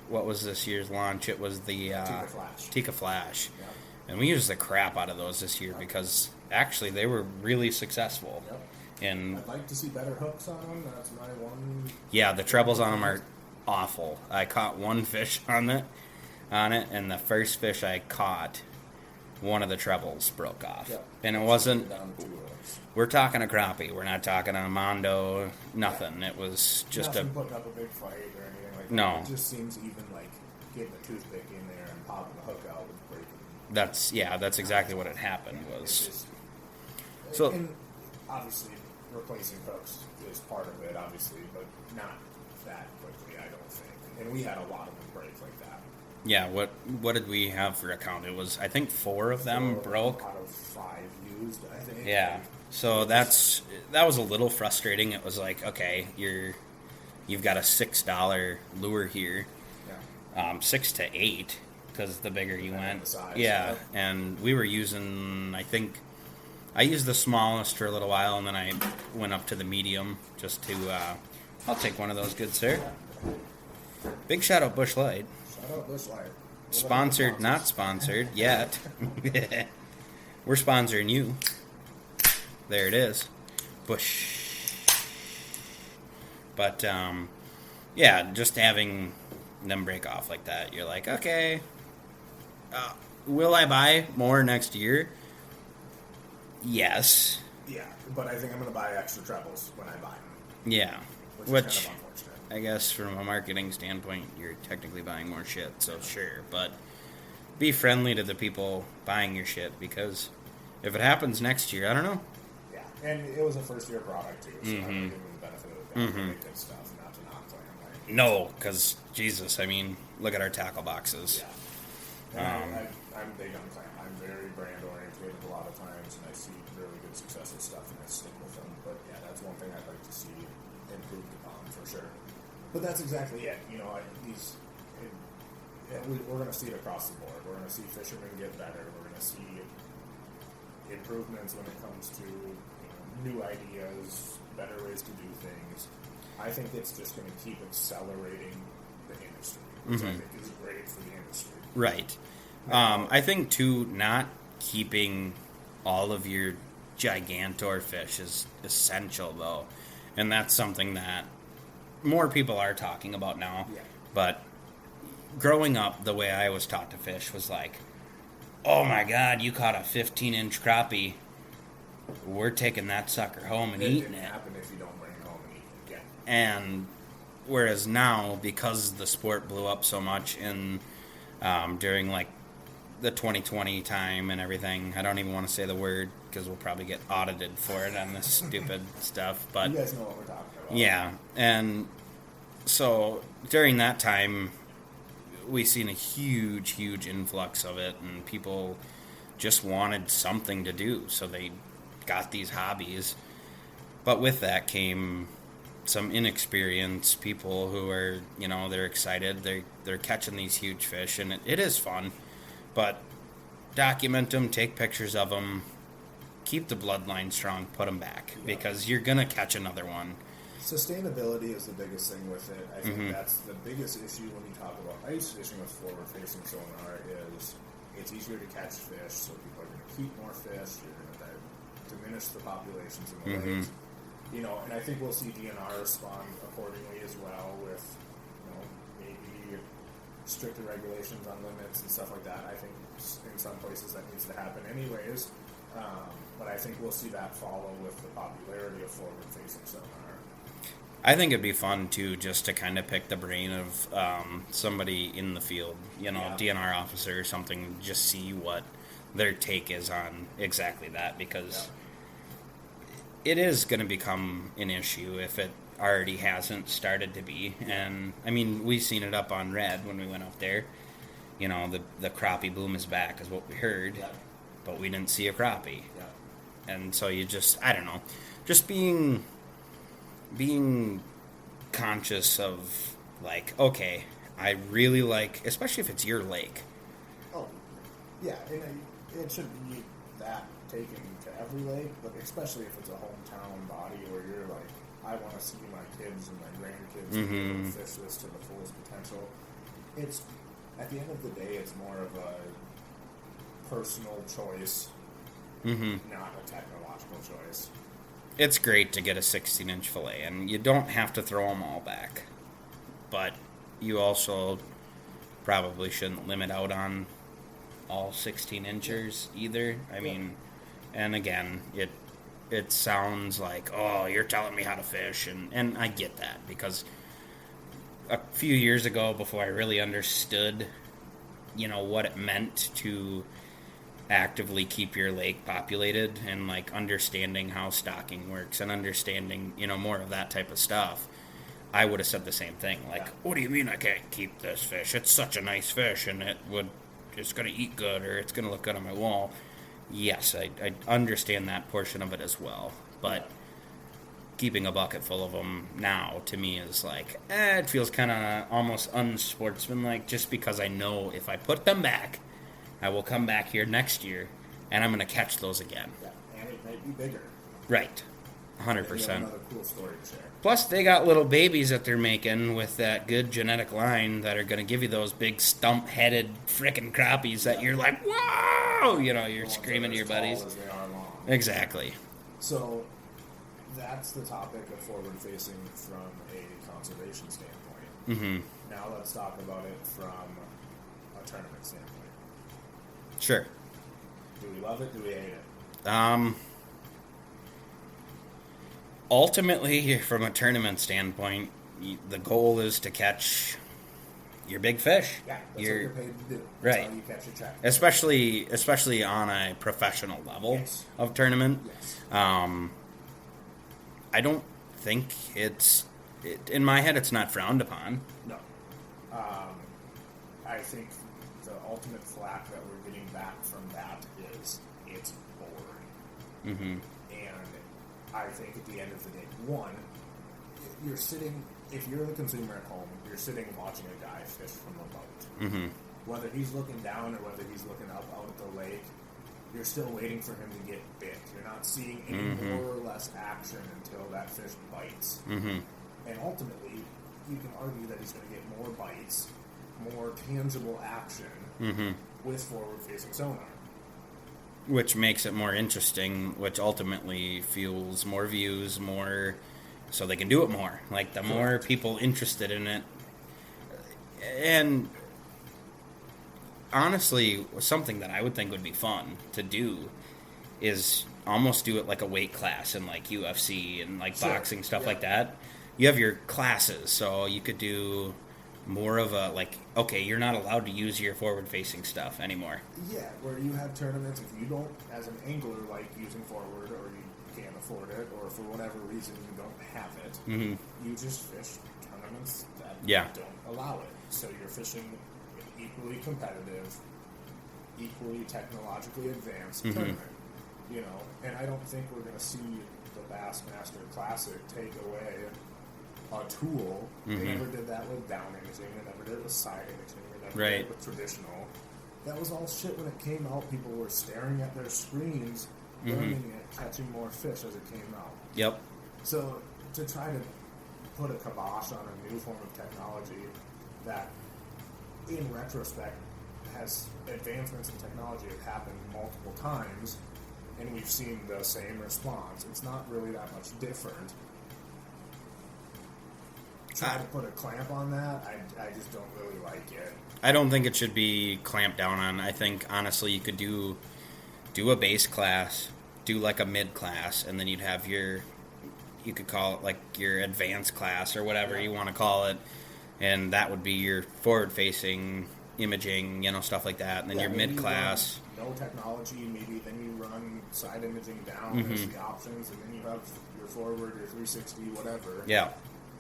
what was this year's launch? It was the Tikka Flash. Tikka Flash, Yep. and we used the crap out of those this year because actually they were really successful. Yep. And I'd like to see better hooks on them. That's my one. yeah, the trebles on them are awful. I caught one fish on it, and the first fish I caught, one of the trebles broke off, Yep. and it wasn't. Down to 2 hooks. We're talking a crappie. We're not talking a mondo. Nothing. It was just Nothing putting up a big fight or anything like that. No. It just seems even like getting a toothpick in there and popping the hook out with breaking. That's exactly what had happened It's was. just, So- and obviously replacing hooks is part of it, obviously, but not that quickly, I don't think. And we had a lot of them break like that. Yeah, what did we have for a count? It was, I think, 4 of them Four broke. out of 5 used, I think. Yeah. So that was a little frustrating. It was like, okay, you've got a $6 lure here, Yeah. 6 to 8 because the bigger you Depending on went. the size, Yeah, yeah. and we were using, I think, I used the smallest for a little while, and then I went up to the medium just to. I'll take one of those, good sir. Big shout out Bush Light. Shout out Bush Light. Sponsored, not sponsored yet. We're sponsoring you. There it is. Bush. But, yeah, just having them break off like that, you're like, okay, will I buy more next year? Yes. Yeah, but I think I'm going to buy extra trebles when I buy them, Yeah. which Which, is kind of unfortunate. I guess from a marketing standpoint, you're technically buying more shit, so sure. But be friendly to the people buying your shit, because if it happens next year, I don't know. Yeah, and it was a first-year product, too, so I Mhm. want to give them the benefit of the doubt. Mhm. Really good stuff, not to knock them. Like, No, because, Jesus, I mean, look at our tackle boxes. yeah. And Um, I'm big on clam. I'm very brand-oriented a lot of times, and I see really good successful stuff, and I stick with them. But, yeah, that's one thing I'd like to see improved upon, for sure. But that's exactly it. You know, we're going to see it across the board. We're going to see fishermen get better. We're going to see improvements when it comes to new ideas, better ways to do things. I think it's just going to keep accelerating the industry, which I Mhm. think is great for the industry. Right. I think, too, not keeping all of your gigantor fish is essential, though. And that's something that more people are talking about now. Yeah. But growing up, the way I was taught to fish was like, oh my God, you caught a 15-inch crappie. We're taking that sucker home and It eating didn't it. happen if you don't bring it home and eat it. Yeah. And whereas now, because the sport blew up so much during like the 2020 time and everything, I don't even want to say the word because we'll probably get audited for it on this stupid stuff. But You guys know what we're talking about. yeah, and so during that time, we seen a huge influx of it, and people just wanted something to do, so they got these hobbies. But with that came some inexperienced people who are, they're excited, they're catching these huge fish, and it is fun. But document them, take pictures of them, keep the bloodline strong, put them back, because you're gonna catch another one. Sustainability is the biggest thing with it. I think Mhm. that's the biggest issue when you talk about ice fishing with forward-facing sonar is it's easier to catch fish, so people are going to keep more fish. You're going to diminish the populations in the Mhm. lakes. You know, and I think we'll see DNR respond accordingly as well with, you know, maybe stricter regulations on limits and stuff like that. I think in some places that needs to happen anyways. But I think we'll see that follow with the popularity of forward-facing sonar. I think it'd be fun too, just to kind of pick the brain of somebody in the field, you know, Yeah. DNR officer or something, just see what their take is on exactly that, because it is going to become an issue if it already hasn't started to be. And I mean, we've seen it up on Red when we went up there. You know, the crappie boom is back, is what we heard, Yeah. but we didn't see a crappie. Yeah. And so you just, I don't know, just being conscious of, like, okay, I really like, especially if it's your lake. Oh, yeah, and it shouldn't be that taken to every lake, but especially if it's a hometown body where you're like, I want to see my kids and my grandkids be able to fish this to the fullest potential. It's, at the end of the day, it's more of a personal choice, not a technological choice. It's great to get a 16-inch fillet, and you don't have to throw them all back. But you also probably shouldn't limit out on all 16 inchers either. I mean, and again, it sounds like, oh, you're telling me how to fish, and I get that, because a few years ago, before I really understood, you know, what it meant to actively keep your lake populated, and like understanding how stocking works and understanding, you know, more of that type of stuff, I would have said the same thing. Like, what do you mean I can't keep this fish? It's such a nice fish, and it's going to eat good, or it's going to look good on my wall. Yes, I understand that portion of it as well, but keeping a bucket full of them now, to me, is like, it feels kind of almost unsportsmanlike, just because I know if I put them back, I will come back here next year, and I'm going to catch those again. Yeah, and it might be bigger. Right. Maybe you have 100%. another cool story to share. Plus, they got little babies that they're making with that good genetic line that are going to give you those big stump-headed frickin' crappies that you're like, whoa! You know, you're The ones screaming that to are your as buddies. tall as they are long. Exactly. So that's the topic of forward-facing from a conservation standpoint. Mm-hmm. Now let's talk about it from a tournament standpoint. Sure. Do we love it? Do we hate it? Ultimately, from a tournament standpoint, the goal is to catch your big fish. Yeah, that's what you're paid to do. That's Right. how you catch a check. Especially on a professional level Yes. of tournament. Yes. I don't think in my head, it's not frowned upon. No. I think the ultimate flack that we're getting back from that is it's boring. Mm-hmm. And I think at the end of the day, one, you're sitting, if you're the consumer at home, you're sitting watching a guy fish from a boat. Mm-hmm. Whether he's looking down or whether he's looking up out at the lake, you're still waiting for him to get bit. You're not seeing any more or less action until that fish bites. Mm-hmm. And ultimately, you can argue that he's going to get more bites, more tangible action with forward-facing sonar. Which makes it more interesting, which ultimately fuels more views, more, so they can do it more. Like, the more people interested in it. And honestly, something that I would think would be fun to do is almost do it like a weight class in like UFC and like Sure. boxing, stuff Yeah. like that. You have your classes, so you could do more of a, like, okay, you're not allowed to use your forward-facing stuff anymore. Yeah, where you have tournaments, if you don't, as an angler, like using forward, or you can't afford it, or for whatever reason you don't have it, you just fish tournaments that don't allow it. So you're fishing an equally competitive, equally technologically advanced tournament. You know, and I don't think we're going to see the Bassmaster Classic take away a tool. They never did that with down imaging. They never did it with side imaging. They never did it with traditional. That was all shit when it came out. People were staring at their screens, learning it, catching more fish as it came out. Yep. So to try to put a kibosh on a new form of technology that, in retrospect, has advancements in technology have happened multiple times, and we've seen the same response. It's not really that much different. Try to put a clamp on that, I just don't really like it. I don't think it should be clamped down on. I think, honestly, you could do a base class, do like a mid class, and then you'd have you could call it like your advanced class or whatever you want to call it, and that would be your forward-facing imaging, stuff like that, and then your mid class. No technology, maybe then you run side imaging down as the options, and then you have your forward, your 360, whatever. Yeah.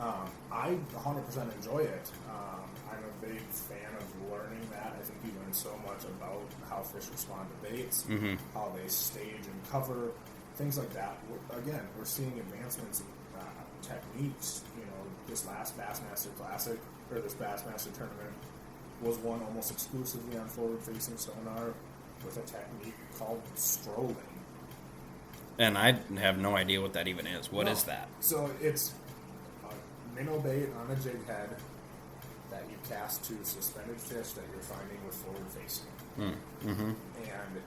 I 100% enjoy it. I'm a big fan of learning that. I think you learn so much about how fish respond to baits, how they stage and cover, things like that. We're seeing advancements in techniques. This last Bassmaster Classic, or this Bassmaster tournament, was won almost exclusively on forward-facing sonar with a technique called strolling. And I have no idea what that even is. What is that? So it's a minnow bait on a jig head that you cast to suspended fish that you're finding with forward-facing. Mm-hmm. And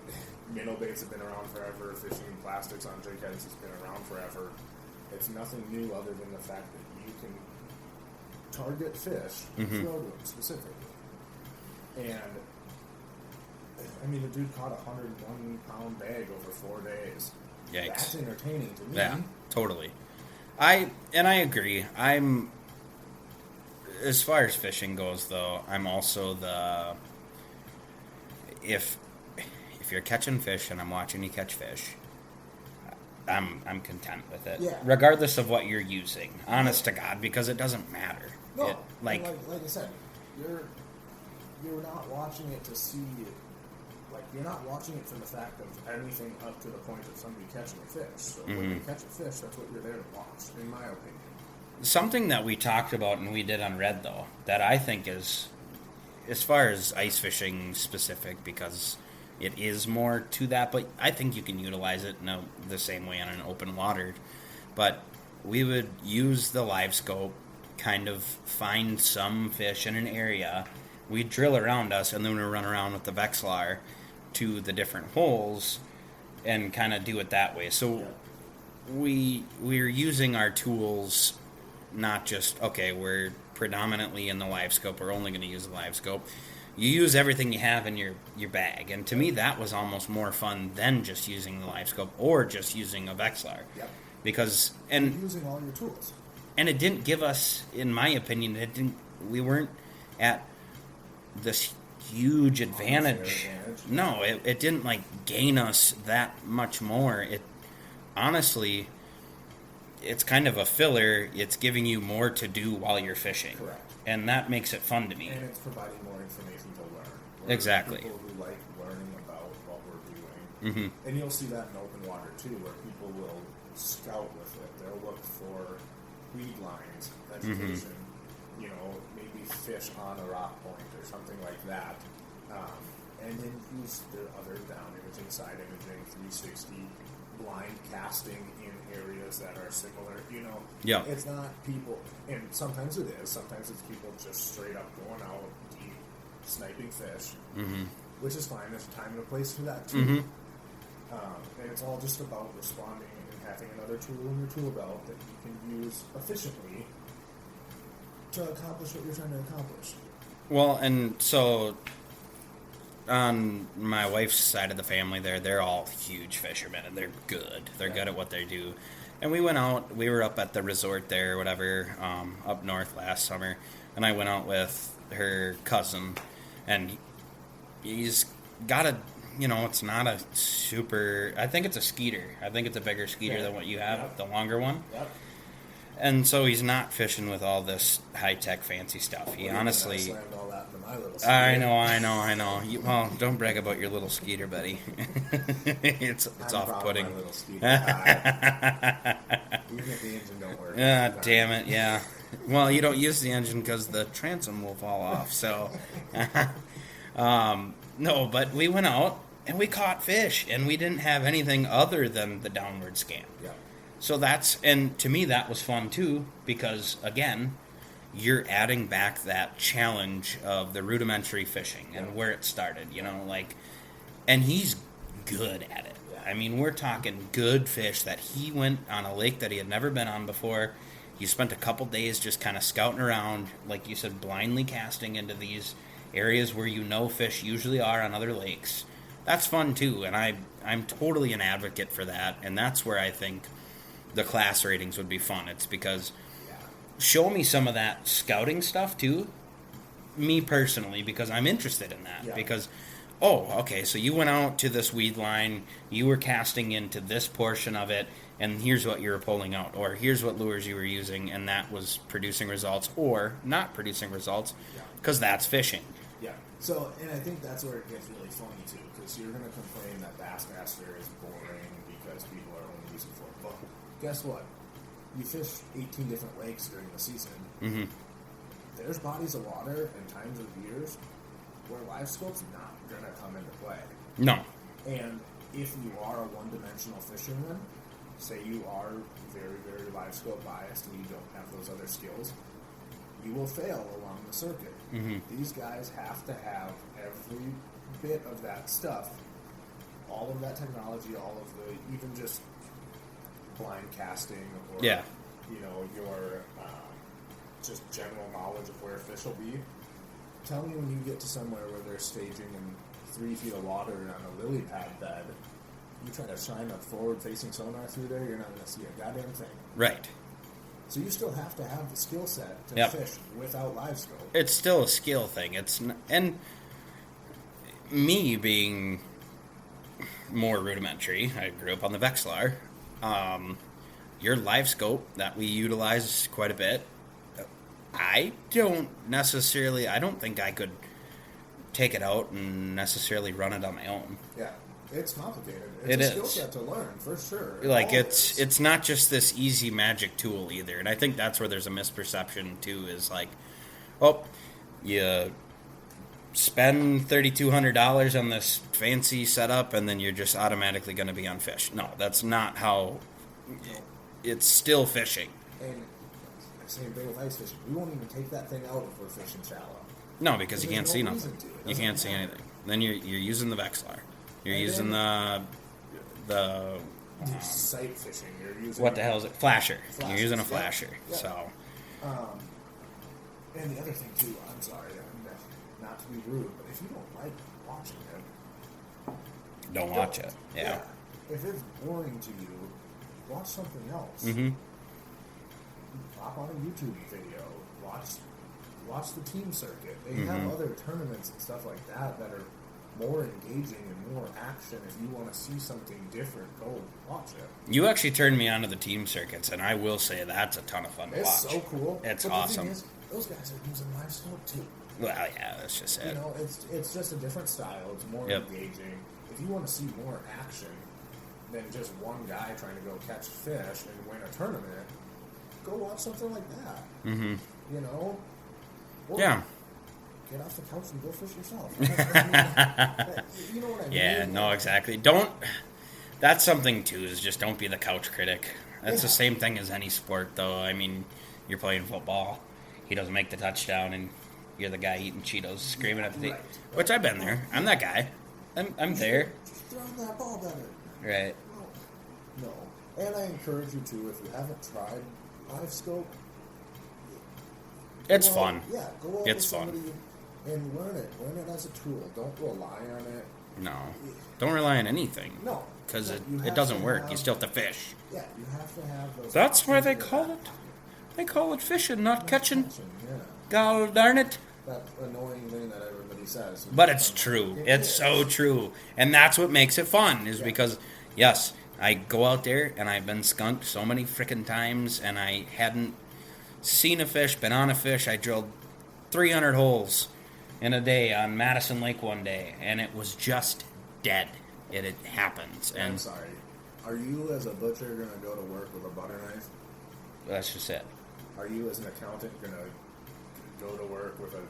minnow baits have been around forever. Fishing plastics on jig heads has been around forever. It's nothing new other than the fact that you can target fish and throw to them specifically. And the dude caught a 101-pound bag over 4 days. Yikes. That's entertaining to me. Yeah, totally. I agree. As far as fishing goes, though, I'm also if you're catching fish and I'm watching you catch fish, I'm content with it. Yeah. Regardless of what you're using. Honest to God, because it doesn't matter. No, like I said, you're not watching it to see, you're not watching it from the fact of anything up to the point of somebody catching a fish. So when you catch a fish, that's what you're there to watch, in my opinion. Something that we talked about and we did on Red, though, that I think is, as far as ice fishing specific, because it is more to that, but I think you can utilize it the same way on an open water. But we would use the live scope, kind of find some fish in an area. We'd drill around us, and then we'd run around with the Vexilar to the different holes and kind of do it that way. So we're using our tools, not just, okay, we're predominantly in the live scope, we're only going to use the live scope. You use everything you have in your bag, and to me that was almost more fun than just using the live scope or just using a Vexilar. Yep. Because you're using all your tools. And it didn't give us, in my opinion, we weren't at this huge advantage. No, it didn't gain us that much more. It honestly, it's kind of a filler. It's giving you more to do while you're fishing. Correct. And that makes it fun to me. And it's providing more information to learn. Exactly. People who like learning about what we're doing. And you'll see that in open water too, where people will scout with it. They'll look for weed lines, vegetation, maybe fish on a rock point or something like that. And then use their other down imaging, side imaging, 360, blind casting in areas that are similar. Yeah. It's not people, and sometimes it is. Sometimes it's people just straight up going out deep, sniping fish, which is fine. There's a time and a place for that too. And it's all just about responding and having another tool in your tool belt that you can use efficiently to accomplish what you're trying to accomplish. Well, and so on my wife's side of the family, they're all huge fishermen, and they're good. They're good at what they do. And we went out. We were up at the resort there, or whatever, up north last summer. And I went out with her cousin, and he's got a, it's not a super. I think it's a skeeter. I think it's a bigger skeeter than what you have, the longer one. Yep. And so he's not fishing with all this high-tech fancy stuff. He honestly... I slammed all that into my little skeeter. I know. Well, don't brag about your little skeeter, buddy. it's off-putting. My little skeeter. Even if the engine don't work. Damn it, yeah. Well, you don't use the engine because the transom will fall off, so... no, but we went out, and we caught fish, and we didn't have anything other than the downward scan. Yeah. So and to me that was fun too, because again, you're adding back that challenge of the rudimentary fishing and where it started, and he's good at it. Yeah. I mean, we're talking good fish that he went on a lake that he had never been on before. He spent a couple days just kind of scouting around, like you said, blindly casting into these areas where fish usually are on other lakes. That's fun too, and I'm totally an advocate for that, and that's where I think the class ratings would be fun. It's because show me some of that scouting stuff too, me personally, because I'm interested in that. Yeah. Because, okay, so you went out to this weed line, you were casting into this portion of it, and here's what you were pulling out, or here's what lures you were using, and that was producing results or not producing results, because that's fishing. Yeah. So, and I think that's where it gets really funny too, because you're going to complain that Bassmaster is boring because people are only using it. But guess what? You fish 18 different lakes during the season. Mm-hmm. There's bodies of water and times of years where live scope's not going to come into play. No. And if you are a one-dimensional fisherman, say you are very, very live scope biased and you don't have those other skills, you will fail along the circuit. Mm-hmm. These guys have to have every bit of that stuff, all of that technology, all of the, even just blind casting or, Yeah. your just general knowledge of where fish will be. Tell me when you get to somewhere where they're staging in 3 feet of water on a lily pad bed, you try to shine a forward-facing sonar through there, you're not going to see a goddamn thing. Right. So you still have to have the skill set to Yep. fish without live scope. It's still a skill thing. And me being more rudimentary, I grew up on the Vexlar. Your live scope that we utilize quite a bit, I don't think I could take it out and necessarily run it on my own. Yeah, it's complicated. It It's a is. skill set to learn, for sure. Like All is. it's not just this easy magic tool either, and I think that's where there's a misperception too. Is like, you spend $3,200 on this fancy setup, and then you're just automatically going to be on fish. No, that's not how. It's still fishing. And same thing with ice fishing. We won't even take that thing out if we're fishing shallow. No, because you There's can't no see reason nothing. to. It You doesn't can't see matter. anything. Then you're using the Vexlar. You're And using the Sight fishing. You're using what the hell is it? Flasher. You're Flashers, using a yeah. flasher. Yeah. So And the other thing too, I'm sorry, not to be rude, but if you don't like watching it, don't watch it. Yeah. If it's boring to you, watch something else. Mm-hmm. Hop on a YouTube video. Watch the team circuit. They Mm-hmm. have other tournaments and stuff like that that are more engaging and more action. If you want to see something different, go watch it. You actually turned me on to the team circuits, and I will say that's a ton of fun to It's watch. so cool. It's But the awesome. thing is, those guys are using live scope too. Well, yeah, that's just it. It's just a different style. It's more Yep. engaging. If you want to see more action than just one guy trying to go catch fish and win a tournament, go watch something like that. Mm-hmm. Or Yeah. get off the couch and go fish yourself. You know what I mean? Yeah, no, exactly. That's something too, is just don't be the couch critic. That's the Yeah. same thing as any sport, though. I mean, you're playing football. He doesn't make the touchdown, and you're the guy eating Cheetos, screaming at the right. Which I've been there. I'm that guy. I'm there. Just throw that ball better. Right. No. And I encourage you to, if you haven't tried live scope, It's go out- fun. Yeah, go out It's with fun. somebody and learn it. Learn it as a tool. Don't rely on it. No. Don't rely on anything. No. Because No, you it have doesn't to work. have- You still have to fish. Yeah, you have to have those. That's why options they in your call back it. pocket. They call it fishing, not catching. Yeah. God darn it. That annoying thing that everybody says. But it's true. It It's is. so true. And that's what makes it fun, is Yeah. because, yes, I go out there and I've been skunked so many freaking times and I hadn't seen a fish, been on a fish. I drilled 300 holes in a day on Madison Lake one day, and it was just dead. It happens. I'm And sorry. Are you, as a butcher, going to go to work with a butter knife? that's just it. Are you, as an accountant, going to go to work with a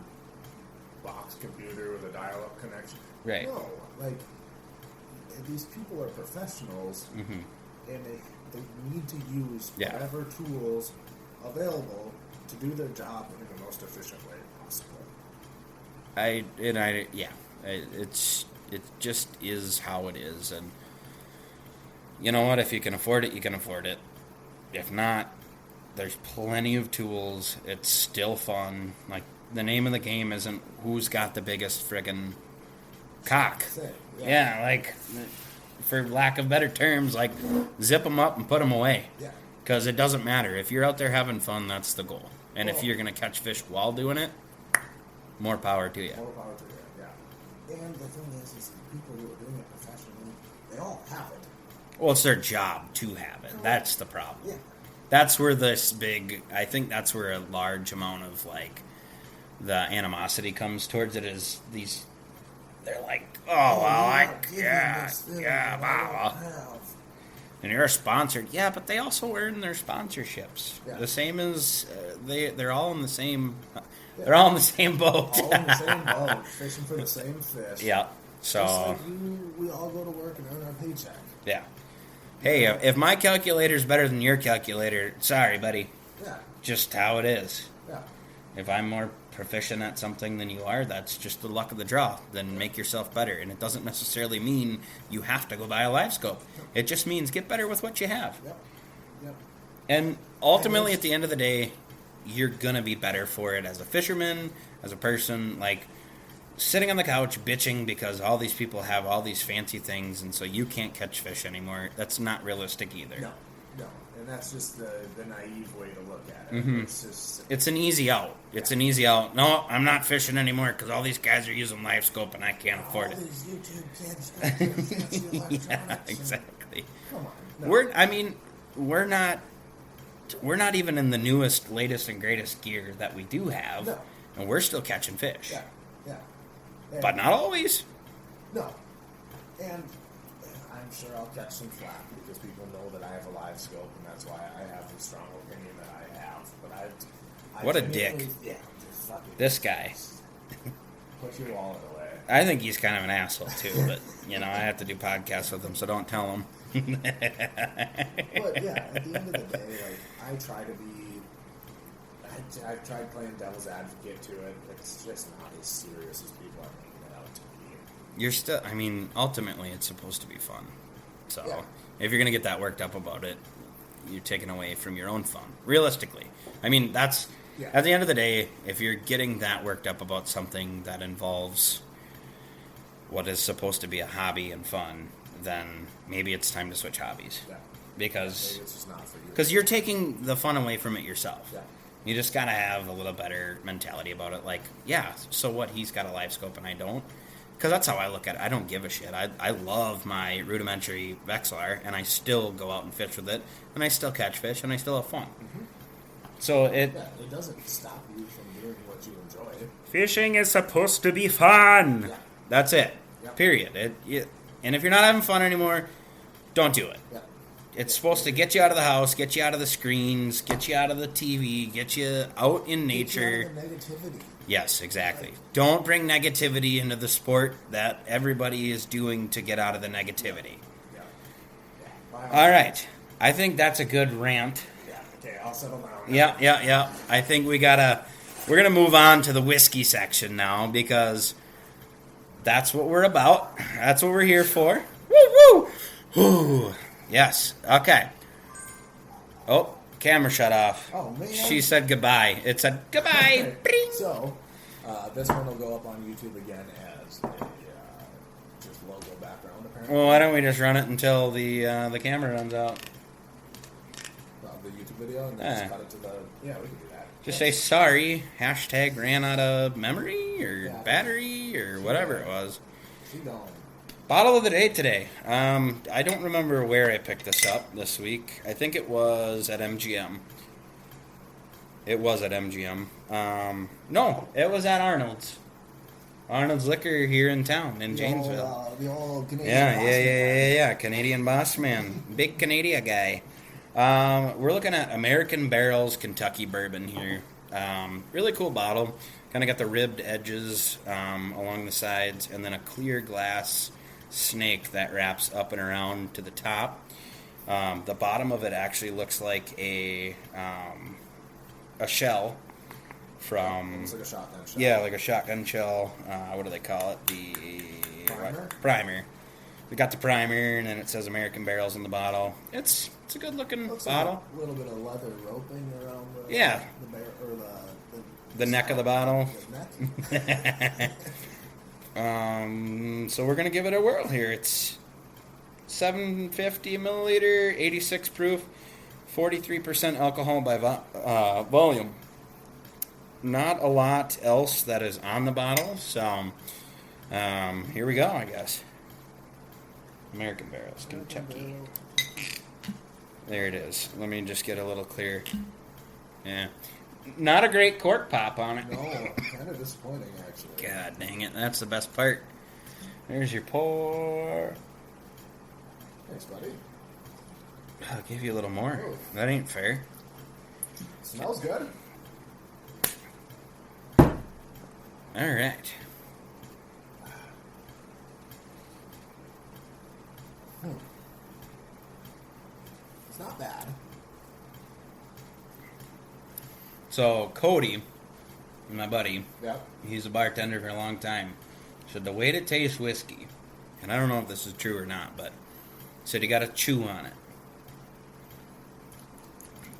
box computer with a dial-up connection? Right. No. Like, these people are professionals, Mm-hmm. and They need to use Yeah. whatever tools available to do their job in the most efficient way possible. It just is how it is, and you know what? If you can afford it, you can afford it. If not, there's plenty of tools. It's still fun. Like, the name of the game isn't who's got the biggest friggin' cock. Say, Yeah, like, for lack of better terms, like, zip them up and put them away. Yeah. Because it doesn't matter. If you're out there having fun, that's the goal. And if Well- you're going to catch fish while doing it, more power to you. More power to it, yeah. And the thing is the people who are doing it professionally, they all have it. Well, it's their job to have it. That's the problem. Yeah. That's where I think that's where a large amount of, like, the animosity comes towards it, is they're like, wow. And you're sponsored. Yeah, but they also earn their sponsorships. Yeah. The same as, they're all in the same, they're all in the same boat. All in the same boat, fishing for the same fish. Yeah. So, Just like we all go to work and earn our paycheck. yeah. Hey, if my calculator's better than your calculator, sorry, buddy. Yeah, Just how it is. yeah. If I'm more proficient at something than you are, that's just the luck of the draw. Then make yourself better. And it doesn't necessarily mean you have to go buy a live scope. It just means get better with what you have. Yep. Yep. And ultimately, at the end of the day, you're going to be better for it as a fisherman, as a person. Like, sitting on the couch bitching because all these people have all these fancy things and so you can't catch fish anymore, that's not realistic either. No. And that's just the naive way to look at it. Mm-hmm. It's just It's an easy out. It's an easy out. No, I'm not fishing anymore because all these guys are using live scope and I can't afford all it. these YouTube kids got their fancy electronics. Yeah, and- exactly. Come on. No. We're not even in the newest, latest, and greatest gear that we do have, No. and we're still catching fish. Yeah. And- But not always. No. And I'm sure I'll catch some flack because people know that I have a live scope, and that's why I have the strong opinion that I have. But I What a genuinely- dick. Yeah, just fucking This guy. put your wallet away. I think he's kind of an asshole too, but I have to do podcasts with him, so don't tell him. But yeah, at the end of the day, like I try to be. I've tried playing devil's advocate to it. It's just not as serious as people are making it out to be. You're still. Ultimately, it's supposed to be fun. So Yeah. if you're gonna get that worked up about it, you're taking away from your own fun. Realistically, that's. Yeah. At the end of the day, if you're getting that worked up about something that involves what is supposed to be a hobby and fun, then maybe it's time to switch hobbies. Yeah. Because Maybe it's just not for you. Because you're taking the fun away from it yourself. Yeah. You just gotta have a little better mentality about it. Like, yeah, so what? He's got a live scope and I don't. Because that's how I look at it. I don't give a shit. I love my rudimentary Vexilar, and I still go out and fish with it, and I still catch fish, and I still have fun. Mm-hmm. So Yeah, it doesn't stop you from doing what you enjoy. fishing is supposed to be fun. Yeah. That's it. Yep. Period. And if you're not having fun anymore, don't do it. Yeah. It's supposed to get you out of the house, get you out of the screens, get you out of the TV, get you out in nature. Get you out of the negativity. Yes, exactly. Don't bring negativity into the sport that everybody is doing to get out of the negativity. Yeah. Wow. All right. I think that's a good rant. Yeah. Okay, I'll settle down. Yeah. I think we're going to move on to the whiskey section now because that's what we're about. That's what we're here for. Woo woo. Yes. Okay. Oh, camera shut off. Oh, man. She said goodbye. It said goodbye. Bring. So, this one will go up on YouTube again as a just logo background, apparently. Well, why don't we just run it until the camera runs out? The YouTube video, and then Yeah. just cut it to the... Yeah, we can do that. Just say sorry. Hashtag ran out of memory or Yeah. battery or whatever it was. Keep going. Bottle of the day today. I don't remember where I picked this up this week. I think it was at MGM. It was at MGM. No, it was at Arnold's. Arnold's Liquor here in town in Janesville. The old Canadian Yeah. Canadian boss man. Big Canadian guy. We're looking at American Barrels Kentucky Bourbon here. Really cool bottle. Kind of got the ribbed edges along the sides, and then a clear glass snake that wraps up and around to the top. The bottom of it actually looks like a shell from... It's like a shotgun shell. Yeah, like a shotgun shell. What do they call it? The... Primer? Primer. We got the primer, and then it says American Barrels in the bottle. It's a good-looking Looks bottle. like a little bit of leather roping around the Yeah. the bear, or The neck of the bottle. The neck. So we're gonna give it a whirl here. It's 750 milliliter, 86 proof, 43% alcohol by volume. Not a lot else that is on the bottle, so here we go, I guess. American Barrels, Kentucky. There it is. Let me just get a little clear. Yeah. Not a great cork pop on it. No, kind of disappointing actually. God dang it, that's the best part. There's your pour. Thanks, buddy. I'll give you a little more. Oh. That ain't fair. Smells good. Alright. It's not bad. So, Cody, my buddy, Yep. he's a bartender for a long time, said the way to taste whiskey, and I don't know if this is true or not, but said you gotta chew on it.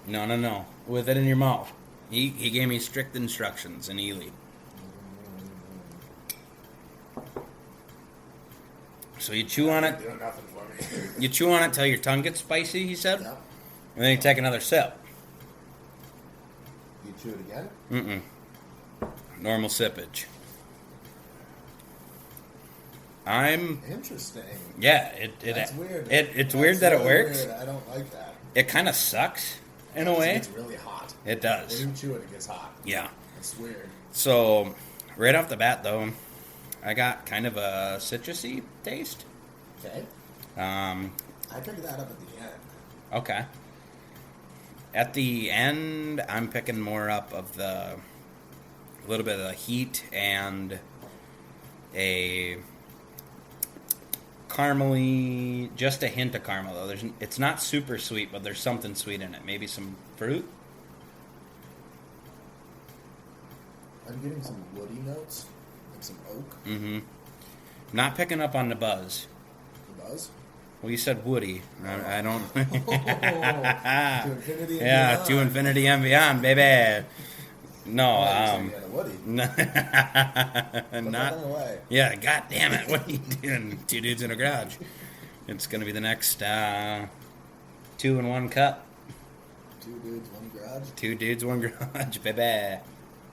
No. With it in your mouth. He gave me strict instructions in Ely. So you chew on it. Doing nothing for me. You chew on it till your tongue gets spicy, he said. Yep. And then you take another sip. You chew it again? Normal sippage. I'm... Interesting. Yeah, That's weird. It's That's weird that it really works. weird. I don't like that. It kind of sucks, in a way. It's really hot. It does. When you chew it, it gets hot. Yeah. It's weird. So, right off the bat, though, I got kind of a citrusy taste. Okay. I picked that up at the end. Okay. At the end, I'm picking more up of the little bit of the heat and a caramely, just a hint of caramel though. It's not super sweet, but there's something sweet in it. Maybe some fruit. I'm getting some woody notes, like some oak. Mm-hmm. Not picking up on the buzz. The buzz. Well, you said woody. I don't. To infinity and Yeah, beyond. to infinity and beyond, baby. No, Oh, you said you had a woody. Put not. that thing away. Yeah, god damn it! What are you doing? Two dudes in a garage. It's gonna be the next 2 in 1 cup. 2 dudes, 1 garage. 2 dudes, 1 garage, baby.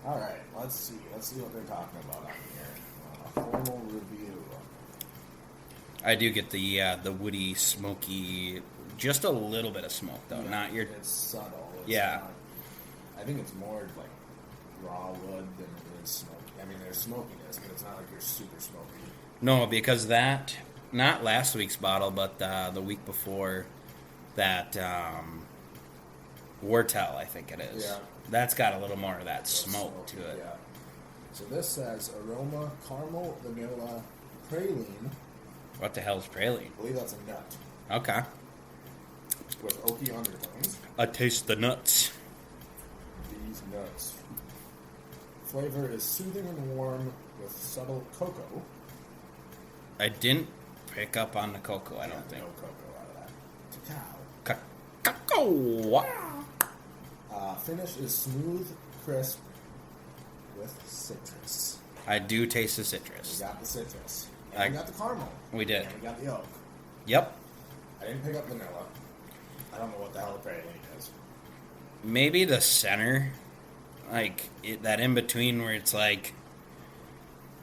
All right, let's see. Let's see what they're talking about on here. A formal review. I do get the woody, smoky, just a little bit of smoke though. Yeah, Not your. It's subtle. It's Yeah. not- I think it's more like raw wood than it is smoky. I mean, there's smokiness, but it's not like you're super smoky. No, because that, not last week's bottle, but the week before, that Wartell, I think it is. Yeah. That's got a little more of that That's smoke to smoky, it. Yeah. So this says aroma, caramel, vanilla, praline. What the hell's praline? I believe that's a nut Okay. with oaky undertones. I taste the nuts. These nuts. Flavor is soothing and warm with subtle cocoa. I didn't pick up on the cocoa, I don't think. No cocoa out of that. Cacao. Cocoa. Finish is smooth, crisp, with citrus. I do taste the We citrus. got the citrus. And we got the caramel. We did. And we got the oak. Yep. I didn't pick up vanilla. I don't know what the hell the praline is. Maybe the center, like that in between where it's like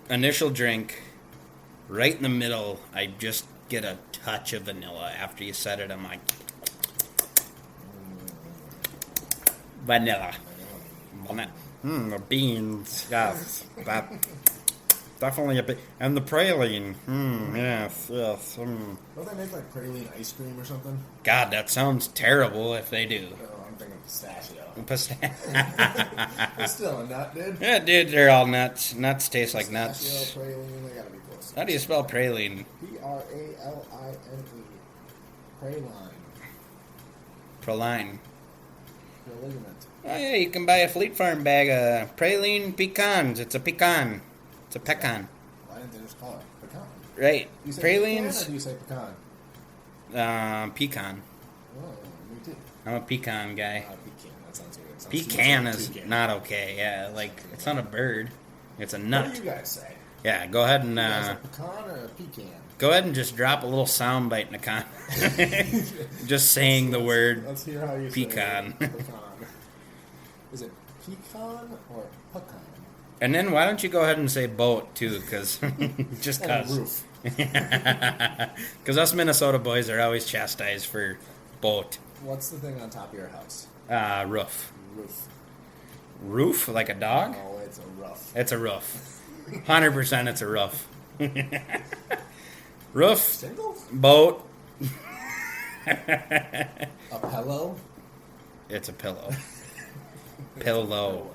initial drink, right in the middle, I just get a touch of vanilla. After you said it, I'm like, vanilla. The beans, yes, that definitely a bit, and the praline, yes. Don't they make like praline ice cream or something? God, that sounds terrible if they do. Oh, I'm thinking pistachio. Pista- It's still a nut, dude. Yeah, dude, they're all nuts. Nuts taste like nuts. Pistachio, praline, they gotta be close. How do you spell praline? Praline. Praline. Praline. Your ligament. Oh yeah, you can buy a Fleet Farm bag of praline pecans. It's a pecan. It's a pecan. Why didn't they just call it pecan? Right. Do you say Pralines. pecan or do you say pecan? Pecan. Oh, me too. I'm a pecan guy. Pecan. That sounds weird. It sounds Pecan too much is like toucan. not okay. Yeah, like it's not a bird. It's a What nut. do you guys say? Yeah, go ahead and You guys a pecan or a pecan? go ahead and just drop a little sound bite in a con. Just saying the word. Let's hear how you pecan. say it. Pecan. Is it pecan or pecan? And then why don't you go ahead and say boat too? Because just And a cause. roof. Because us Minnesota boys are always chastised for boat. What's the thing on top of your house? Roof. Roof. Roof like a dog? No, it's a roof. It's a roof. 100% it's a roof. Roof, Single? boat, A pillow? it's a pillow. Pillow.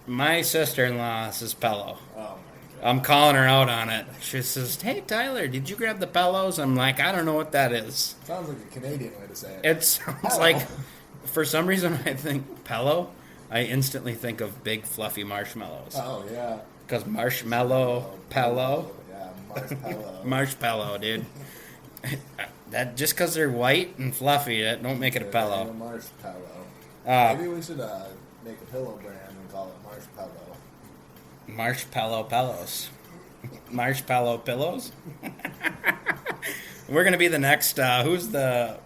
My sister-in-law says pillow. Oh my god. I'm calling her out on it. She says, "Hey Tyler, did you grab the pillows?" I'm like, "I don't know what that is." Sounds like a Canadian way to say it. It sounds like, for some reason, I think pillow. I instantly think of big fluffy marshmallows. Oh yeah. Because marshmallow, pillow, Yeah, marshmallow. marshmallow, dude. That just because they're white and fluffy, that don't make it a pillow. Marshmallow. Maybe we should make a pillow brand and call it Marshmallow. Marshmallow pillows. Marshmallow pillows. We're gonna be the next. Who's the?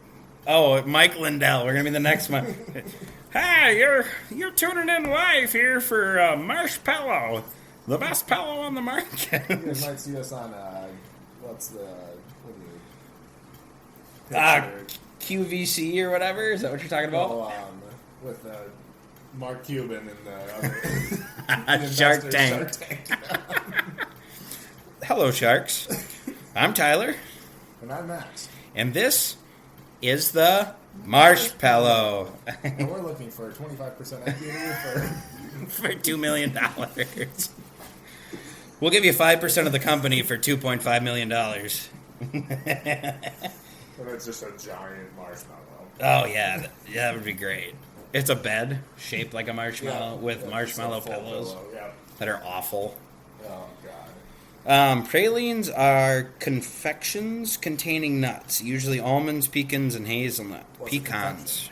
Oh, Mike Lindell. We're gonna be the next one. Hey, you're tuning in live here for Marshmallow, the best pillow on the market. You guys might see us on what do you QVC or whatever. Is that what you're talking about? with Mark Cuban and the other Shark investors, Tank. Shark Tank. Hello, sharks. I'm Tyler, And I'm Max. and this is the Marshmallow And we're looking for 25% equity for $2 million. We'll give you 5% of the company for $2.5 million. And it's just a giant marshmallow. Oh yeah, that would be great. It's a bed shaped like a marshmallow with Yeah, marshmallow just a full pillows pillow, yeah. that are awful. Oh god. Pralines are confections containing nuts, usually almonds, pecans, and hazelnut. What's a Pecans.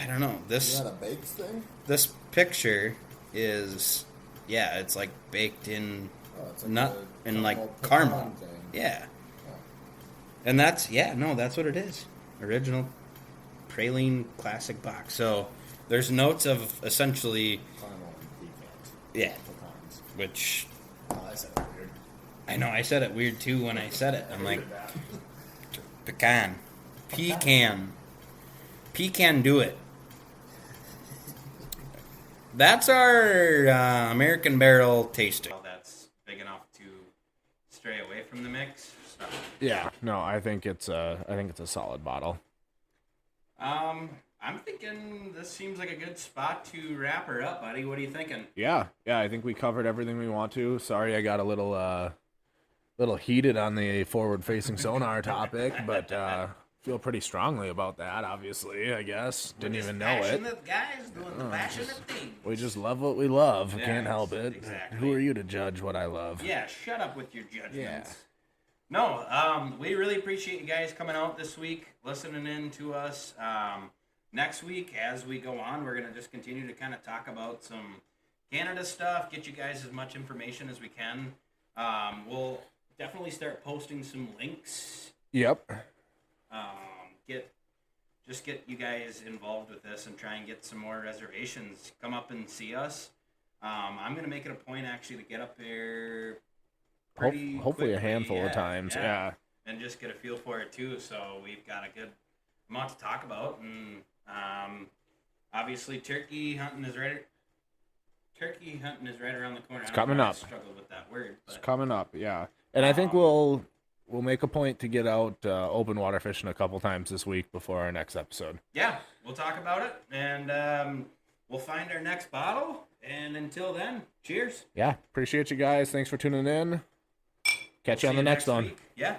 I don't know. Is that a baked thing? This picture is, yeah, it's like baked in Oh, it's like nut the and like pecan caramel. thing. Yeah. Oh. And that's, yeah, no, that's what it is. Original praline classic box. So there's notes of essentially, Caramel and pecans. yeah, Pecans. which Oh, I said it weird. I know I said it weird too when I said it. I'm like, Hated that. pecan. Pecan. Pecan do it. That's our American Barrel tasting. That's big enough to stray away from the mix. So. Yeah, no, I think it's a solid bottle. I'm thinking this seems like a good spot to wrap her up, buddy. What are you thinking? Yeah, I think we covered everything we want to. Sorry, I got a little heated on the forward-facing sonar topic, but feel pretty strongly about that. Obviously, I guess didn't even know it. Passionate guys doing the passionate thing. We just love what we love. Yeah, Can't help it. exactly. Who are you to judge what I love? Yeah, shut up with your judgments. Yeah. No, we really appreciate you guys coming out this week, listening in to us. Next week, as we go on, we're going to just continue to kind of talk about some Canada stuff, get you guys as much information as we can. We'll definitely start posting some links. Yep. Get you guys involved with this and try and get some more reservations. Come up and see us. I'm going to make it a point actually to get up there pretty Hopefully a quickly. handful of times. Yeah. And just get a feel for it too. So we've got a good amount to talk about, and obviously turkey hunting is right around the corner. It's I don't know coming why I up. struggled with that word, It's but coming up. Yeah. And I think we'll make a point to get out open water fishing a couple times this week before our next episode. yeah, we'll talk about it, and we'll find our next bottle. And until then, cheers. Yeah. Appreciate you guys. Thanks for tuning in. Catch you on the next one. week. Yeah.